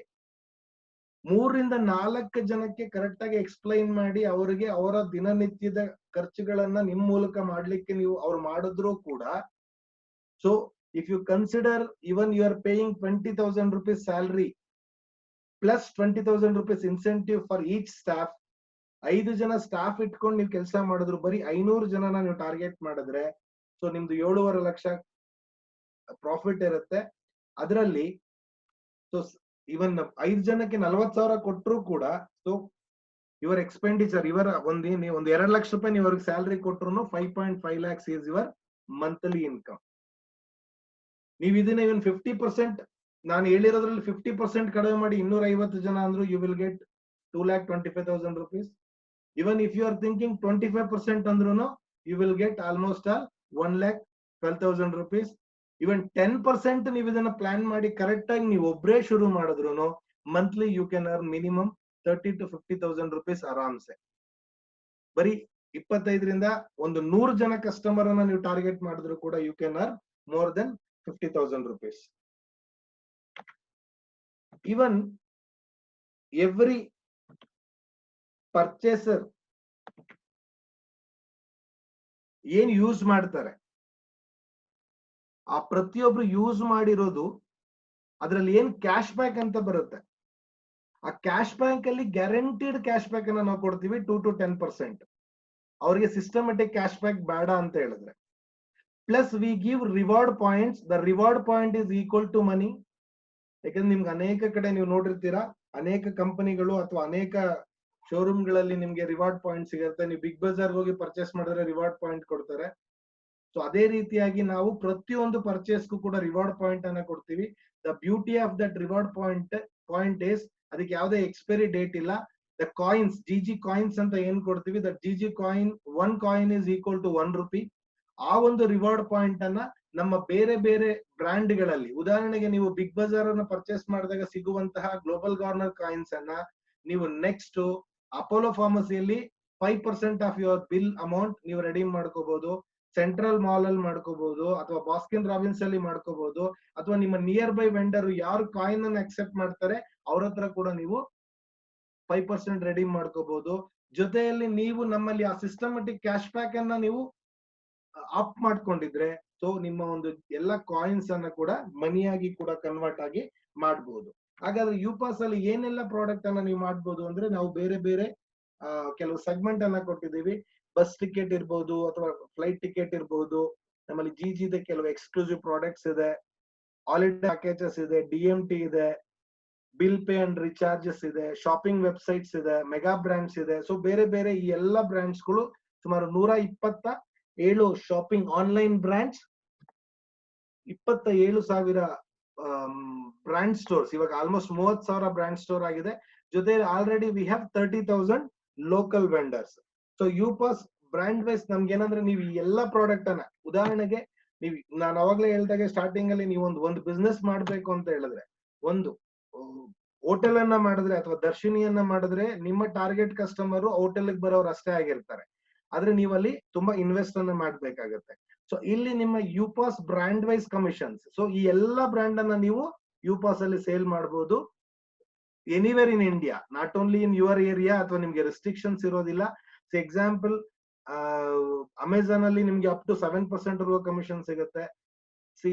3 ರಿಂದ 4 ಜನಕ್ಕೆ ಕರೆಕ್ಟ್ ಆಗಿ ಎಕ್ಸ್ಪ್ಲೈನ್ ಮಾಡಿ ಅವರಿಗೆ ಅವರ ದಿನನಿತ್ಯದ ಖರ್ಚುಗಳನ್ನ ನಿಮ್ ಮೂಲಕ ಮಾಡ್ಲಿಕ್ಕೆ ನೀವು ಅವ್ರು ಮಾಡಿದ್ರು ಕೂಡ, so if you consider even you are paying 20,000 rupees salary plus 20,000 rupees incentive for each staff, 5 ಜನ ಸ್ಟಾಫ್ ಇಟ್ಕೊಂಡು ನೀವು ಕೆಲಸ ಮಾಡಿದ್ರು ಬರೀ 500 ಜನನ ನೀವು ಟಾರ್ಗೆಟ್ ಮಾಡಿದ್ರೆ, ಸೊ ನಿಮ್ದು 7.5 ಲಕ್ಷ ಪ್ರಾಫಿಟ್ ಇರುತ್ತೆ. ಅದರಲ್ಲಿ ಸೊ ಇವನ್ 5 ಜನಕ್ಕೆ 40,000 ಕೊಟ್ಟರು ಕೂಡ, ಸೊ ಯುವರ್ ಎಕ್ಸ್ಪೆಂಡಿಚರ್ ಇವರ ಒಂದು 2 ಲಕ್ಷ ರೂಪಾಯಿ ನೀವು ಅವ್ರಿಗೆ ಸ್ಯಾಲರಿ ಕೊಟ್ಟರು 5.5 lakhs is your monthly income. ನೀವು ಇದನ್ನ ಇವನ್ 50%, ನಾನು ಹೇಳಿರೋದ್ರಲ್ಲಿ 50% ಕಡಿಮೆ ಮಾಡಿ 250 ಜನ ಅಂದ್ರು you will get 2,25,000 rupees. Even if you are thinking 25% ಅಂದ್ರೂ you will get almost 1,12,000 rupees. Even 10% ನೀವು ಇದನ್ನ ಪ್ಲಾನ್ ಮಾಡಿ ಕರೆಕ್ಟ್ ಆಗಿ ನೀವು ಒಬ್ರೇ ಶುರು ಮಾಡಿದ್ರು monthly you can earn minimum 30,000 to 50,000 rupees ಆರಾಮ್ಸೆ. ಬರೀ 25ರಿಂದ ಒಂದು 100 ಜನ ಕಸ್ಟಮರ್ ಅನ್ನ ನೀವು ಟಾರ್ಗೆಟ್ ಮಾಡಿದ್ರು ಕೂಡ you can earn more than 50,000 rupees. Even every purchaser ಏನ್ ಯೂಸ್ ಮಾಡ್ತಾರೆ, ಆ ಪ್ರತಿಯೊಬ್ರು ಯೂಸ್ ಮಾಡಿರೋದು ಅದ್ರಲ್ಲಿ ಏನ್ ಕ್ಯಾಶ್ ಬ್ಯಾಕ್ ಅಂತ ಬರುತ್ತೆ, ಆ ಕ್ಯಾಶ್ ಬ್ಯಾಕ್ ಅಲ್ಲಿ ಗ್ಯಾರಂಟಿಡ್ ಕ್ಯಾಶ್ ಬ್ಯಾಕ್ ಅನ್ನ ನಾವು ಕೊಡ್ತೀವಿ 2 to 10%. ಅವ್ರಿಗೆ ಸಿಸ್ಟಮೆಟಿಕ್ ಕ್ಯಾಶ್ ಬ್ಯಾಕ್ ಬೇಡ ಅಂತ ಹೇಳಿದ್ರೆ, plus we give reward points. The reward point is equal to money. ಯಾಕಂದ್ರೆ ನಿಮ್ಗೆ ಅನೇಕ ಕಡೆ ನೀವು ನೋಡಿರ್ತೀರಾ, ಅನೇಕ ಕಂಪನಿಗಳು ಅಥವಾ ಅನೇಕ ಶೋರೂಮ್ ಗಳಲ್ಲಿ ನಿಮ್ಗೆ ರಿವಾರ್ಡ್ ಪಾಯಿಂಟ್ ಸಿಗುತ್ತೆ. ನೀವು ಬಿಗ್ ಬಜಾರ್ ಹೋಗಿ ಪರ್ಚೇಸ್ ಮಾಡಿದ್ರೆ ರಿವಾರ್ಡ್ ಪಾಯಿಂಟ್ ಕೊಡ್ತಾರೆ. ಸೊ ಅದೇ ರೀತಿಯಾಗಿ ನಾವು ಪ್ರತಿಯೊಂದು ಪರ್ಚೇಸ್ಗೂ ಕೂಡ ರಿವಾರ್ಡ್ ಪಾಯಿಂಟ್ ಅನ್ನ ಕೊಡ್ತೀವಿ. The beauty of that reward point is ಅದಕ್ಕೆ ಯಾವುದೇ ಎಕ್ಸ್ಪೈರಿ ಡೇಟ್ ಇಲ್ಲ. ದ ಕಾಯಿನ್ಸ್, GG ಕಾಯಿನ್ಸ್ ಅಂತ ಏನ್ ಕೊಡ್ತೀವಿ, the GG coin 1 coin is equal to 1 rupee. ಆ ಒಂದು ರಿವಾರ್ಡ್ ಪಾಯಿಂಟ್ ಅನ್ನ ನಮ್ಮ ಬೇರೆ ಬೇರೆ ಬ್ರ್ಯಾಂಡ್ ಗಳಲ್ಲಿ, ಉದಾಹರಣೆಗೆ ನೀವು ಬಿಗ್ ಬಜಾರ್ ಅನ್ನ ಪರ್ಚೇಸ್ ಮಾಡಿದಾಗ ಸಿಗುವಂತಹ ಗ್ಲೋಬಲ್ ಕಾರ್ನರ್ ಕಾಯಿನ್ಸ್ ಅನ್ನ ನೀವು ನೆಕ್ಸ್ಟ್ ಅಪೋಲೋ ಫಾರ್ಮಸಿಯಲ್ಲಿ 5% ಆಫ್ ಯುವರ್ ಬಿಲ್ ಅಮೌಂಟ್ ನೀವು ರೆಡೀಮ್ ಮಾಡ್ಕೋಬಹುದು. ಸೆಂಟ್ರಲ್ ಮಾಲ್ ಅಲ್ಲಿ ಮಾಡ್ಕೋಬಹುದು, ಅಥವಾ ಬಾಸ್ಕಿನ್ ರಾಬಿನ್ಸ್ ಅಲ್ಲಿ ಮಾಡ್ಕೋಬಹುದು, ಅಥವಾ ನಿಮ್ಮ ನಿಯರ್ ಬೈ ವೆಂಡರ್ ಯಾರು ಕಾಯಿನ್ ಅನ್ನು ಅಕ್ಸೆಪ್ಟ್ ಮಾಡ್ತಾರೆ ಅವ್ರ ಹತ್ರ ಕೂಡ ನೀವು 5% ರೆಡೀಮ್ ಮಾಡ್ಕೋಬಹುದು. ಜೊತೆಯಲ್ಲಿ ನೀವು ನಮ್ಮಲ್ಲಿ ಆ ಸಿಸ್ಟಮೆಟಿಕ್ ಕ್ಯಾಶ್ ಬ್ಯಾಕ್ ಅನ್ನ ನೀವು ಅಪ್ ಮಾಡ್ಕೊಂಡಿದ್ರೆ, ಸೊ ನಿಮ್ಮ ಒಂದು ಎಲ್ಲ ಕಾಯಿನ್ಸ್ ಅನ್ನ ಕೂಡ ಮನಿಯಾಗಿ ಕೂಡ ಕನ್ವರ್ಟ್ ಆಗಿ ಮಾಡಬಹುದು. ಹಾಗಾದ್ರೆ ಯುಪಾಸ್ ಅಲ್ಲಿ ಏನೆಲ್ಲ ಪ್ರಾಡಕ್ಟ್ ಅನ್ನ ನೀವು ಮಾಡಬಹುದು ಅಂದ್ರೆ, ನಾವು ಬೇರೆ ಬೇರೆ ಕೆಲವು ಸೆಗ್ಮೆಂಟ್ ಅನ್ನ ಕೊಟ್ಟಿದ್ದೀವಿ. ಬಸ್ ಟಿಕೆಟ್ ಇರ್ಬೋದು, ಅಥವಾ ಫ್ಲೈಟ್ ಟಿಕೆಟ್ ಇರ್ಬೋದು. ನಮ್ಮಲ್ಲಿ GG ಕೆಲವು ಎಕ್ಸ್ಕ್ಲೂಸಿವ್ ಪ್ರಾಡಕ್ಟ್ಸ್ ಇದೆ, ಹಾಲಿಡೇ ಪ್ಯಾಕೇಜಸ್ ಇದೆ, DMT ಇದೆ, ಬಿಲ್ ಪೇ ಅಂಡ್ ರಿಚಾರ್ಜಸ್ ಇದೆ, ಶಾಪಿಂಗ್ ವೆಬ್ಸೈಟ್ಸ್ ಇದೆ, ಮೆಗಾ ಬ್ರಾಂಡ್ಸ್ ಇದೆ. ಸೊ ಬೇರೆ ಬೇರೆ ಈ ಎಲ್ಲಾ ಬ್ರಾಂಡ್ಸ್ ಗಳು ಸುಮಾರು 127 shopping online brands, 27,000 brand stores. ಇವಾಗ ಆಲ್ಮೋಸ್ಟ್ 30,000 ಬ್ರಾಂಡ್ ಸ್ಟೋರ್ ಆಗಿದೆ. ಜೊತೆ already we have 30,000 local vendors. So UPass brand wise ನಮ್ಗೆ ಏನಂದ್ರೆ, ನೀವು ಈ ಎಲ್ಲಾ ಪ್ರಾಡಕ್ಟ್ ಅನ್ನ, ಉದಾಹರಣೆಗೆ ನೀವು ನಾನು ಅವಾಗ್ಲೇ ಹೇಳ್ದಾಗೆ ಸ್ಟಾರ್ಟಿಂಗ್ ಅಲ್ಲಿ ನೀವು ಒಂದು ಬಿಸ್ನೆಸ್ ಮಾಡ್ಬೇಕು ಅಂತ ಹೇಳಿದ್ರೆ, ಒಂದು ಹೋಟೆಲ್ ಅನ್ನ ಮಾಡಿದ್ರೆ ಅಥವಾ ದರ್ಶಿನಿಯನ್ನ ಮಾಡಿದ್ರೆ ನಿಮ್ಮ ಟಾರ್ಗೆಟ್ ಕಸ್ಟಮರ್ ಹೋಟೆಲ್ ಬರೋರು ಅಷ್ಟೇ ಆಗಿರ್ತಾರೆ. ಆದ್ರೆ ನೀವಲ್ಲಿ ತುಂಬಾ ಇನ್ವೆಸ್ಟ್ ಅನ್ನ ಮಾಡ್ಬೇಕಾಗತ್ತೆ. ಸೊ ಇಲ್ಲಿ ನಿಮ್ಮ ಯುಪಾಸ್ ಬ್ರಾಂಡ್ ವೈಸ್ ಕಮಿಷನ್ಸ್. ಸೊ ಈ ಎಲ್ಲಾ ಬ್ರಾಂಡ್ ಅನ್ನ ನೀವು ಯುಪಾಸ್ ಅಲ್ಲಿ ಸೇಲ್ ಮಾಡಬಹುದು anywhere in India, not only in your area, ಅಥವಾ ನಿಮ್ಗೆ ರೆಸ್ಟ್ರಿಕ್ಷನ್ಸ್ ಇರೋದಿಲ್ಲ. ಸೊ ಎಕ್ಸಾಂಪಲ್, ಅಮೆಝಾನ್ ಅಲ್ಲಿ ನಿಮ್ಗೆ ಅಪ್ ಟು 7% ಇರುವ ಕಮಿಷನ್ ಸಿಗುತ್ತೆ. ಸಿ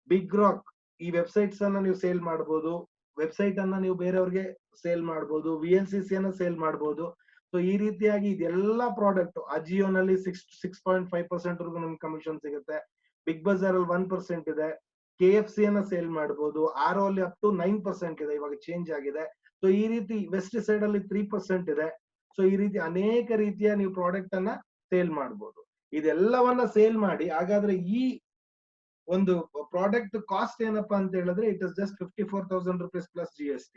ಬಿಗ್ ರಾಕ್, ಈ ವೆಬ್ಸೈಟ್ಸ್ ಅನ್ನ ನೀವು ಸೇಲ್ ಮಾಡಬಹುದು, ವೆಬ್ಸೈಟ್ ಅನ್ನ ನೀವು ಬೇರೆಯವ್ರಿಗೆ ಸೇಲ್ ಮಾಡಬಹುದು, VLCC ಅನ್ನ ಸೇಲ್ ಮಾಡಬಹುದು. ಸೊ ಈ ರೀತಿಯಾಗಿ ಇದೆಲ್ಲ ಪ್ರಾಡಕ್ಟ್ ಅಜಿಯೋನಲ್ಲಿ 6.5% ವರೆಗೂ ನಿಮ್ಗೆ ಕಮಿಷನ್ ಸಿಗುತ್ತೆ. ಬಿಗ್ ಬಜಾರ್ ಅಲ್ಲಿ 1% ಇದೆ. KFC ಅನ್ನ ಸೇಲ್ ಮಾಡಬಹುದು. ಆರೋ ಅಲ್ಲಿ ಅಪ್ ಟು 9% ಇದೆ, ಇವಾಗ ಚೇಂಜ್ ಆಗಿದೆ. ಸೊ ಈ ರೀತಿ ವೆಸ್ಟ್ ಸೈಡ್ ಅಲ್ಲಿ 3% ಇದೆ. ಸೊ ಈ ರೀತಿ ಅನೇಕ ರೀತಿಯ ನೀವು ಪ್ರಾಡಕ್ಟ್ ಅನ್ನ ಸೇಲ್ ಮಾಡಬಹುದು. ಇದೆಲ್ಲವನ್ನ ಸೇಲ್ ಮಾಡಿ, ಹಾಗಾದ್ರೆ ಈ ಒಂದು ಪ್ರಾಡಕ್ಟ್ ಕಾಸ್ಟ್ ಏನಪ್ಪಾ ಅಂತ ಹೇಳಿದ್ರೆ, it is just 54,000 rupees plus GST.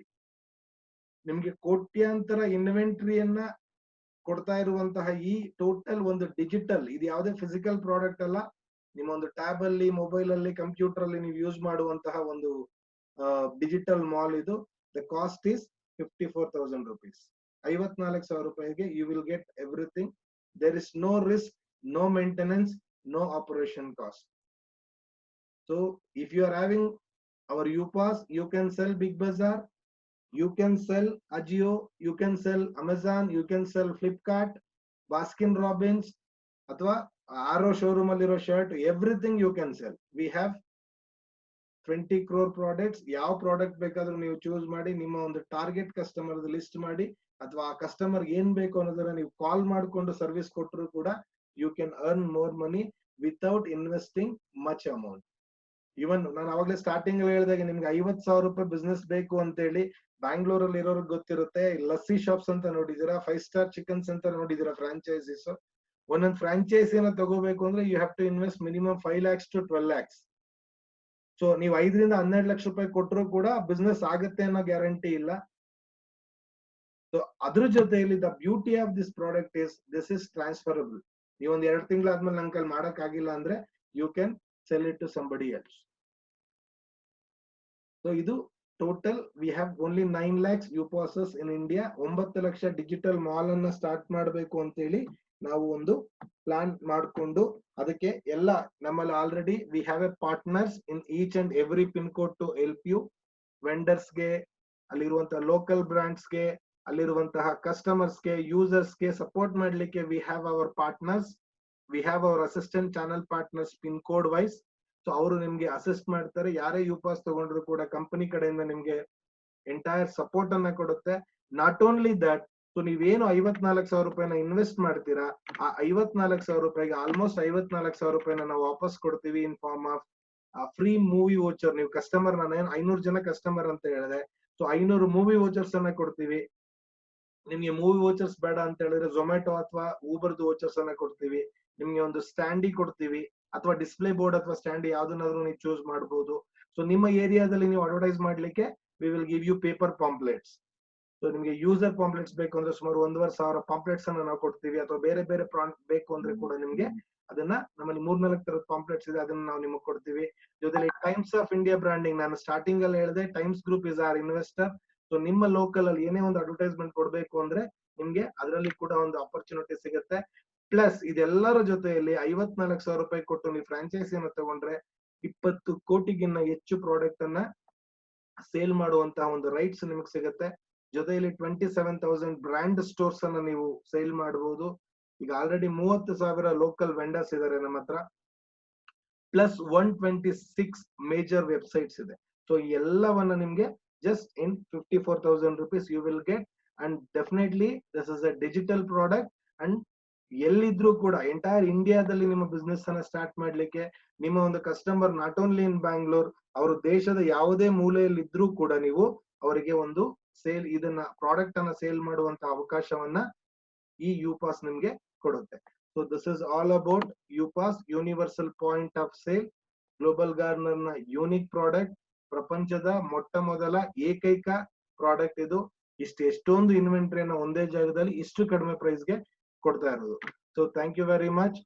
ನಿಮ್ಗೆ ಕೋಟ್ಯಾಂತರ ಇನ್ವೆಂಟ್ರಿಯನ್ನ ಕೊಡ್ತಾ ಇರುವಂತಹ ಈ ಟೋಟಲ್ ಒಂದು ಡಿಜಿಟಲ್, ಇದು ಯಾವುದೇ ಫಿಸಿಕಲ್ ಪ್ರಾಡಕ್ಟ್ ಅಲ್ಲ, ನಿಮ್ಮ ಒಂದು ಟ್ಯಾಬ್ ಅಲ್ಲಿ, ಮೊಬೈಲ್ ಅಲ್ಲಿ, ಕಂಪ್ಯೂಟರ್ ಅಲ್ಲಿ ನೀವು ಯೂಸ್ ಮಾಡುವಂತಹ ಒಂದು ಡಿಜಿಟಲ್ ಮಾಲ್ ಇದು. The cost is 54,000 rupees. 54,000 ರೂಪಾಯಿಗೆ you will get everything. There is no risk, no maintenance, no operation cost. So if you are having our UPass, you can sell Big Bazaar, you can sell Ajio, you can sell Amazon, you can sell Flipkart, Baskin Robbins, ಅಥವಾ Arrow showroom ಅಲ್ಲಿರೋ shirt, everything you can sell. We have 20 crore products. ಯಾವ product ಬೇಕಾದ್ರೂ ನೀವು choose ಮಾಡಿ, ನಿಮ್ಮ ಒಂದು target customer list ಮಾಡಿ, ಅಥವಾ ಆ ಕಸ್ಟಮರ್ ಏನ್ ಬೇಕು ಅನ್ನೋದನ್ನ ನೀವು ಕಾಲ್ ಮಾಡಿಕೊಂಡು ಸರ್ವಿಸ್ ಕೊಟ್ಟರು ಕೂಡ you can earn more money without investing much amount. Even ನಾನು ಅವಾಗಲೇ ಸ್ಟಾರ್ಟಿಂಗ್ ಹೇಳಿದಾಗ ನಿಮ್ಗೆ 50,000 ರೂಪಾಯಿ ಬಿಸ್ನೆಸ್ ಬೇಕು ಅಂತ ಹೇಳಿ ಬ್ಯಾಂಗ್ಳೂರಲ್ಲಿ ಇರೋರ್ಗೆ ಗೊತ್ತಿರುತ್ತೆ. ಲಸ್ಸಿ ಶಾಪ್ಸ್ ಅಂತ ನೋಡಿದೀರಾ, 5 ಸ್ಟಾರ್ ಚಿಕನ್ಸ್ ಅಂತ ನೋಡಿದೀರಾ, ಫ್ರಾಂಚೈಸೀಸ್. ಒಂದೊಂದು ಫ್ರಾಂಚೈಸಿನ ತಗೋಬೇಕು ಅಂದ್ರೆ you have to invest minimum 5 lakhs to 12 lakhs. So ನೀವು 5 ರಿಂದ 12 ಲಕ್ಷ ರೂಪಾಯಿ ಕೊಟ್ಟರು ಕೂಡ ಬಿಸ್ನೆಸ್ ಆಗುತ್ತೆ ಅನ್ನೋ ಗ್ಯಾರಂಟಿ ಇಲ್ಲ. ಸೊ ಅದ್ರ ಜೊತೆಯಲ್ಲಿ the beauty of this product is this is transferable. ನೀವು ಒಂದ್ 2 ತಿಂಗಳಾದ್ಮೇಲೆ ನನ್ ಕೈಲಿ ಮಾಡಕ್ ಆಗಿಲ್ಲ ಅಂದ್ರೆ you can sell it to somebody else. So ಇದು total we have only 9 lakhs UPass in India. 9 ಲಕ್ಷ ಡಿಜಿಟಲ್ ಮಾಲ್ ಅನ್ನ ಸ್ಟಾರ್ಟ್ ಮಾಡಬೇಕು ಅಂತ ಹೇಳಿ ನಾವು ಒಂದು ಪ್ಲಾನ್ ಮಾಡಿಕೊಂಡು, ಅದಕ್ಕೆ ಎಲ್ಲ ನಮ್ಮಲ್ಲಿ already we have a partners in each and every pin code to help you. ವೆಂಡರ್ಸ್ಗೆ, ಅಲ್ಲಿರುವಂತಹ ಲೋಕಲ್ ಬ್ರಾಂಡ್ಸ್ಗೆ, ಅಲ್ಲಿರುವಂತಹ ಕಸ್ಟಮರ್ಸ್ಗೆ, ಯೂಸರ್ಸ್ಗೆ ಸಪೋರ್ಟ್ ಮಾಡ್ಲಿಕ್ಕೆ we have our partners. We have our assistant channel partners pin code wise. So ಅವರು ನಿಮ್ಗೆ ಅಸಿಸ್ಟ್ ಮಾಡ್ತಾರೆ. ಯಾರೇ UPass ತಗೊಂಡ್ರು ಕೂಡ ಕಂಪನಿ ಕಡೆಯಿಂದ ನಿಮ್ಗೆ ಎಂಟೈರ್ ಸಪೋರ್ಟ್ ಅನ್ನ ಕೊಡುತ್ತೆ. ನಾಟ್ ಓನ್ಲಿ ದಟ್, ಸೊ ನೀವೇನು 54,000 ರೂಪಾಯಿನ ಇನ್ವೆಸ್ಟ್ ಮಾಡ್ತೀರಾ, ಆ 54,000 ರೂಪಾಯಿಗೆ ಆಲ್ಮೋಸ್ಟ್ 54,000 ರೂಪಾಯಿನ ನಾವು ವಾಪಸ್ ಕೊಡ್ತೀವಿ in form of free movie voucher. ನೀವು ಕಸ್ಟಮರ್, ನಾನು 500 ಜನ ಕಸ್ಟಮರ್ ಅಂತ ಹೇಳಿದೆ, ಸೊ 500 ಮೂವಿ ವೋಚರ್ಸ್ ಅನ್ನ ಕೊಡ್ತೀವಿ. ನಿಮ್ಗೆ ಮೂವಿ ವೋಚರ್ಸ್ ಬೇಡ ಅಂತ ಹೇಳಿದ್ರೆ ಝೊಮ್ಯಾಟೊ ಅಥವಾ ಊಬರ್ದು ವೋಚರ್ಸ್ ಅನ್ನ ಕೊಡ್ತೀವಿ. ನಿಮ್ಗೆ ಒಂದು ಸ್ಟ್ಯಾಂಡಿ ಕೊಡ್ತೀವಿ, ಅಥವಾ ಡಿಸ್ಪ್ಲೇ ಬೋರ್ಡ್ ಅಥವಾ ಸ್ಟ್ಯಾಂಡ್ ಯಾವ್ದನ್ನಾದ್ರೂ ನೀವು ಚೂಸ್ ಮಾಡಬಹುದು. ಸೊ ನಿಮ್ಮ ಏರಿಯಾದಲ್ಲಿ ನೀವು ಅಡ್ವರ್ಟೈಸ್ ಮಾಡ್ಲಿಕ್ಕೆ we will give you paper pamphlets. So ನಿಮ್ಗೆ ಯೂಸರ್ ಪಾಂಪ್ಲೆಟ್ಸ್ ಬೇಕು ಅಂದ್ರೆ ಸುಮಾರು 1,500 ಪಾಂಪ್ಲೆಟ್ಸ್ ಅನ್ನ ನಾವು ಕೊಡ್ತೀವಿ. ಅಥವಾ ಬೇರೆ ಬೇರೆ ಬೇಕು ಅಂದ್ರೆ ಕೂಡ ನಿಮ್ಗೆ ಅದನ್ನ, ನಮ್ಮಲ್ಲಿ 3-4 ತರದ ಪಾಂಪ್ಲೆಟ್ಸ್ ಇದೆ, ಅದನ್ನ ನಾವು ನಿಮಗೆ ಕೊಡ್ತೀವಿ. ಜೊತೆಲಿ ಟೈಮ್ಸ್ ಆಫ್ ಇಂಡಿಯಾ ಬ್ರಾಂಡಿಂಗ್, ನಾನು ಸ್ಟಾರ್ಟಿಂಗ್ ಅಲ್ಲಿ ಹೇಳಿದೆ Times group is our investor. So ನಿಮ್ಮ ಲೋಕಲ್ ಅಲ್ಲಿ ಏನೇ ಒಂದು ಅಡ್ವರ್ಟೈಸ್ಮೆಂಟ್ ಕೊಡ್ಬೇಕು ಅಂದ್ರೆ ನಿಮ್ಗೆ ಅದರಲ್ಲಿ ಕೂಡ ಒಂದು ಆಪರ್ಚುನಿಟಿ ಸಿಗುತ್ತೆ. ಪ್ಲಸ್ ಇದೆಲ್ಲರ ಜೊತೆಯಲ್ಲಿ 54,000 ರೂಪಾಯಿ ಕೊಟ್ಟು ನೀವು ಫ್ರಾಂಚೈಸಿಯನ್ನು ತಗೊಂಡ್ರೆ 20 ಕೋಟಿಗಿನ್ನ ಹೆಚ್ಚು ಪ್ರಾಡಕ್ಟ್ ಅನ್ನ ಸೇಲ್ ಮಾಡುವಂತಹ ಒಂದು ರೈಟ್ಸ್ ನಿಮಗೆ ಸಿಗುತ್ತೆ. ಜೊತೆಯಲ್ಲಿ 27,000 ಬ್ರ್ಯಾಂಡ್ ಸ್ಟೋರ್ಸ್ ಅನ್ನ ನೀವು ಸೇಲ್ ಮಾಡಬಹುದು. ಈಗ ಆಲ್ರೆಡಿ 30,000 ಲೋಕಲ್ ವೆಂಡರ್ಸ್ ಇದಾರೆ ನಮ್ಮ ಹತ್ರ, ಪ್ಲಸ್ 126 ಮೇಜರ್ ವೆಬ್ಸೈಟ್ಸ್ ಇದೆ. ಸೊ ಎಲ್ಲವನ್ನ ನಿಮ್ಗೆ just in 54,000 rupees you will get, and definitely this is a digital product. and ಎಲ್ಲಿದ್ರು ಕೂಡ ಎಂಟೈರ್ ಇಂಡಿಯಾದಲ್ಲಿ ನಿಮ್ಮ ಬಿಸ್ನೆಸ್ ಅನ್ನ ಸ್ಟಾರ್ಟ್ ಮಾಡ್ಲಿಕ್ಕೆ, ನಿಮ್ಮ ಒಂದು customer not only in Bangalore, ಅವರು ದೇಶದ ಯಾವುದೇ ಮೂಲೆಯಲ್ಲಿ ಇದ್ರೂ ಕೂಡ ನೀವು ಅವರಿಗೆ ಒಂದು ಸೇಲ್, ಇದನ್ನ ಪ್ರಾಡಕ್ಟ್ ಅನ್ನ ಸೇಲ್ ಮಾಡುವಂತ ಅವಕಾಶವನ್ನ ಈ UPass ನಿಮ್ಗೆ ಕೊಡುತ್ತೆ. So this is all about UPass, universal point of sale. Global Garner ನ ಯೂನಿಕ್ ಪ್ರಾಡಕ್ಟ್, ಪ್ರಪಂಚದ ಮೊಟ್ಟ ಮೊದಲ ಏಕೈಕ ಪ್ರಾಡಕ್ಟ್ ಇದು. ಎಷ್ಟೊಂದು ಇನ್ವೆಂಟರಿಯನ್ನ ಒಂದೇ ಜಾಗದಲ್ಲಿ ಇಷ್ಟು ಕಡಿಮೆ ಪ್ರೈಸ್ಗೆ ಕೊಡ್ತಾ ಇರೋದು. So thank you very much.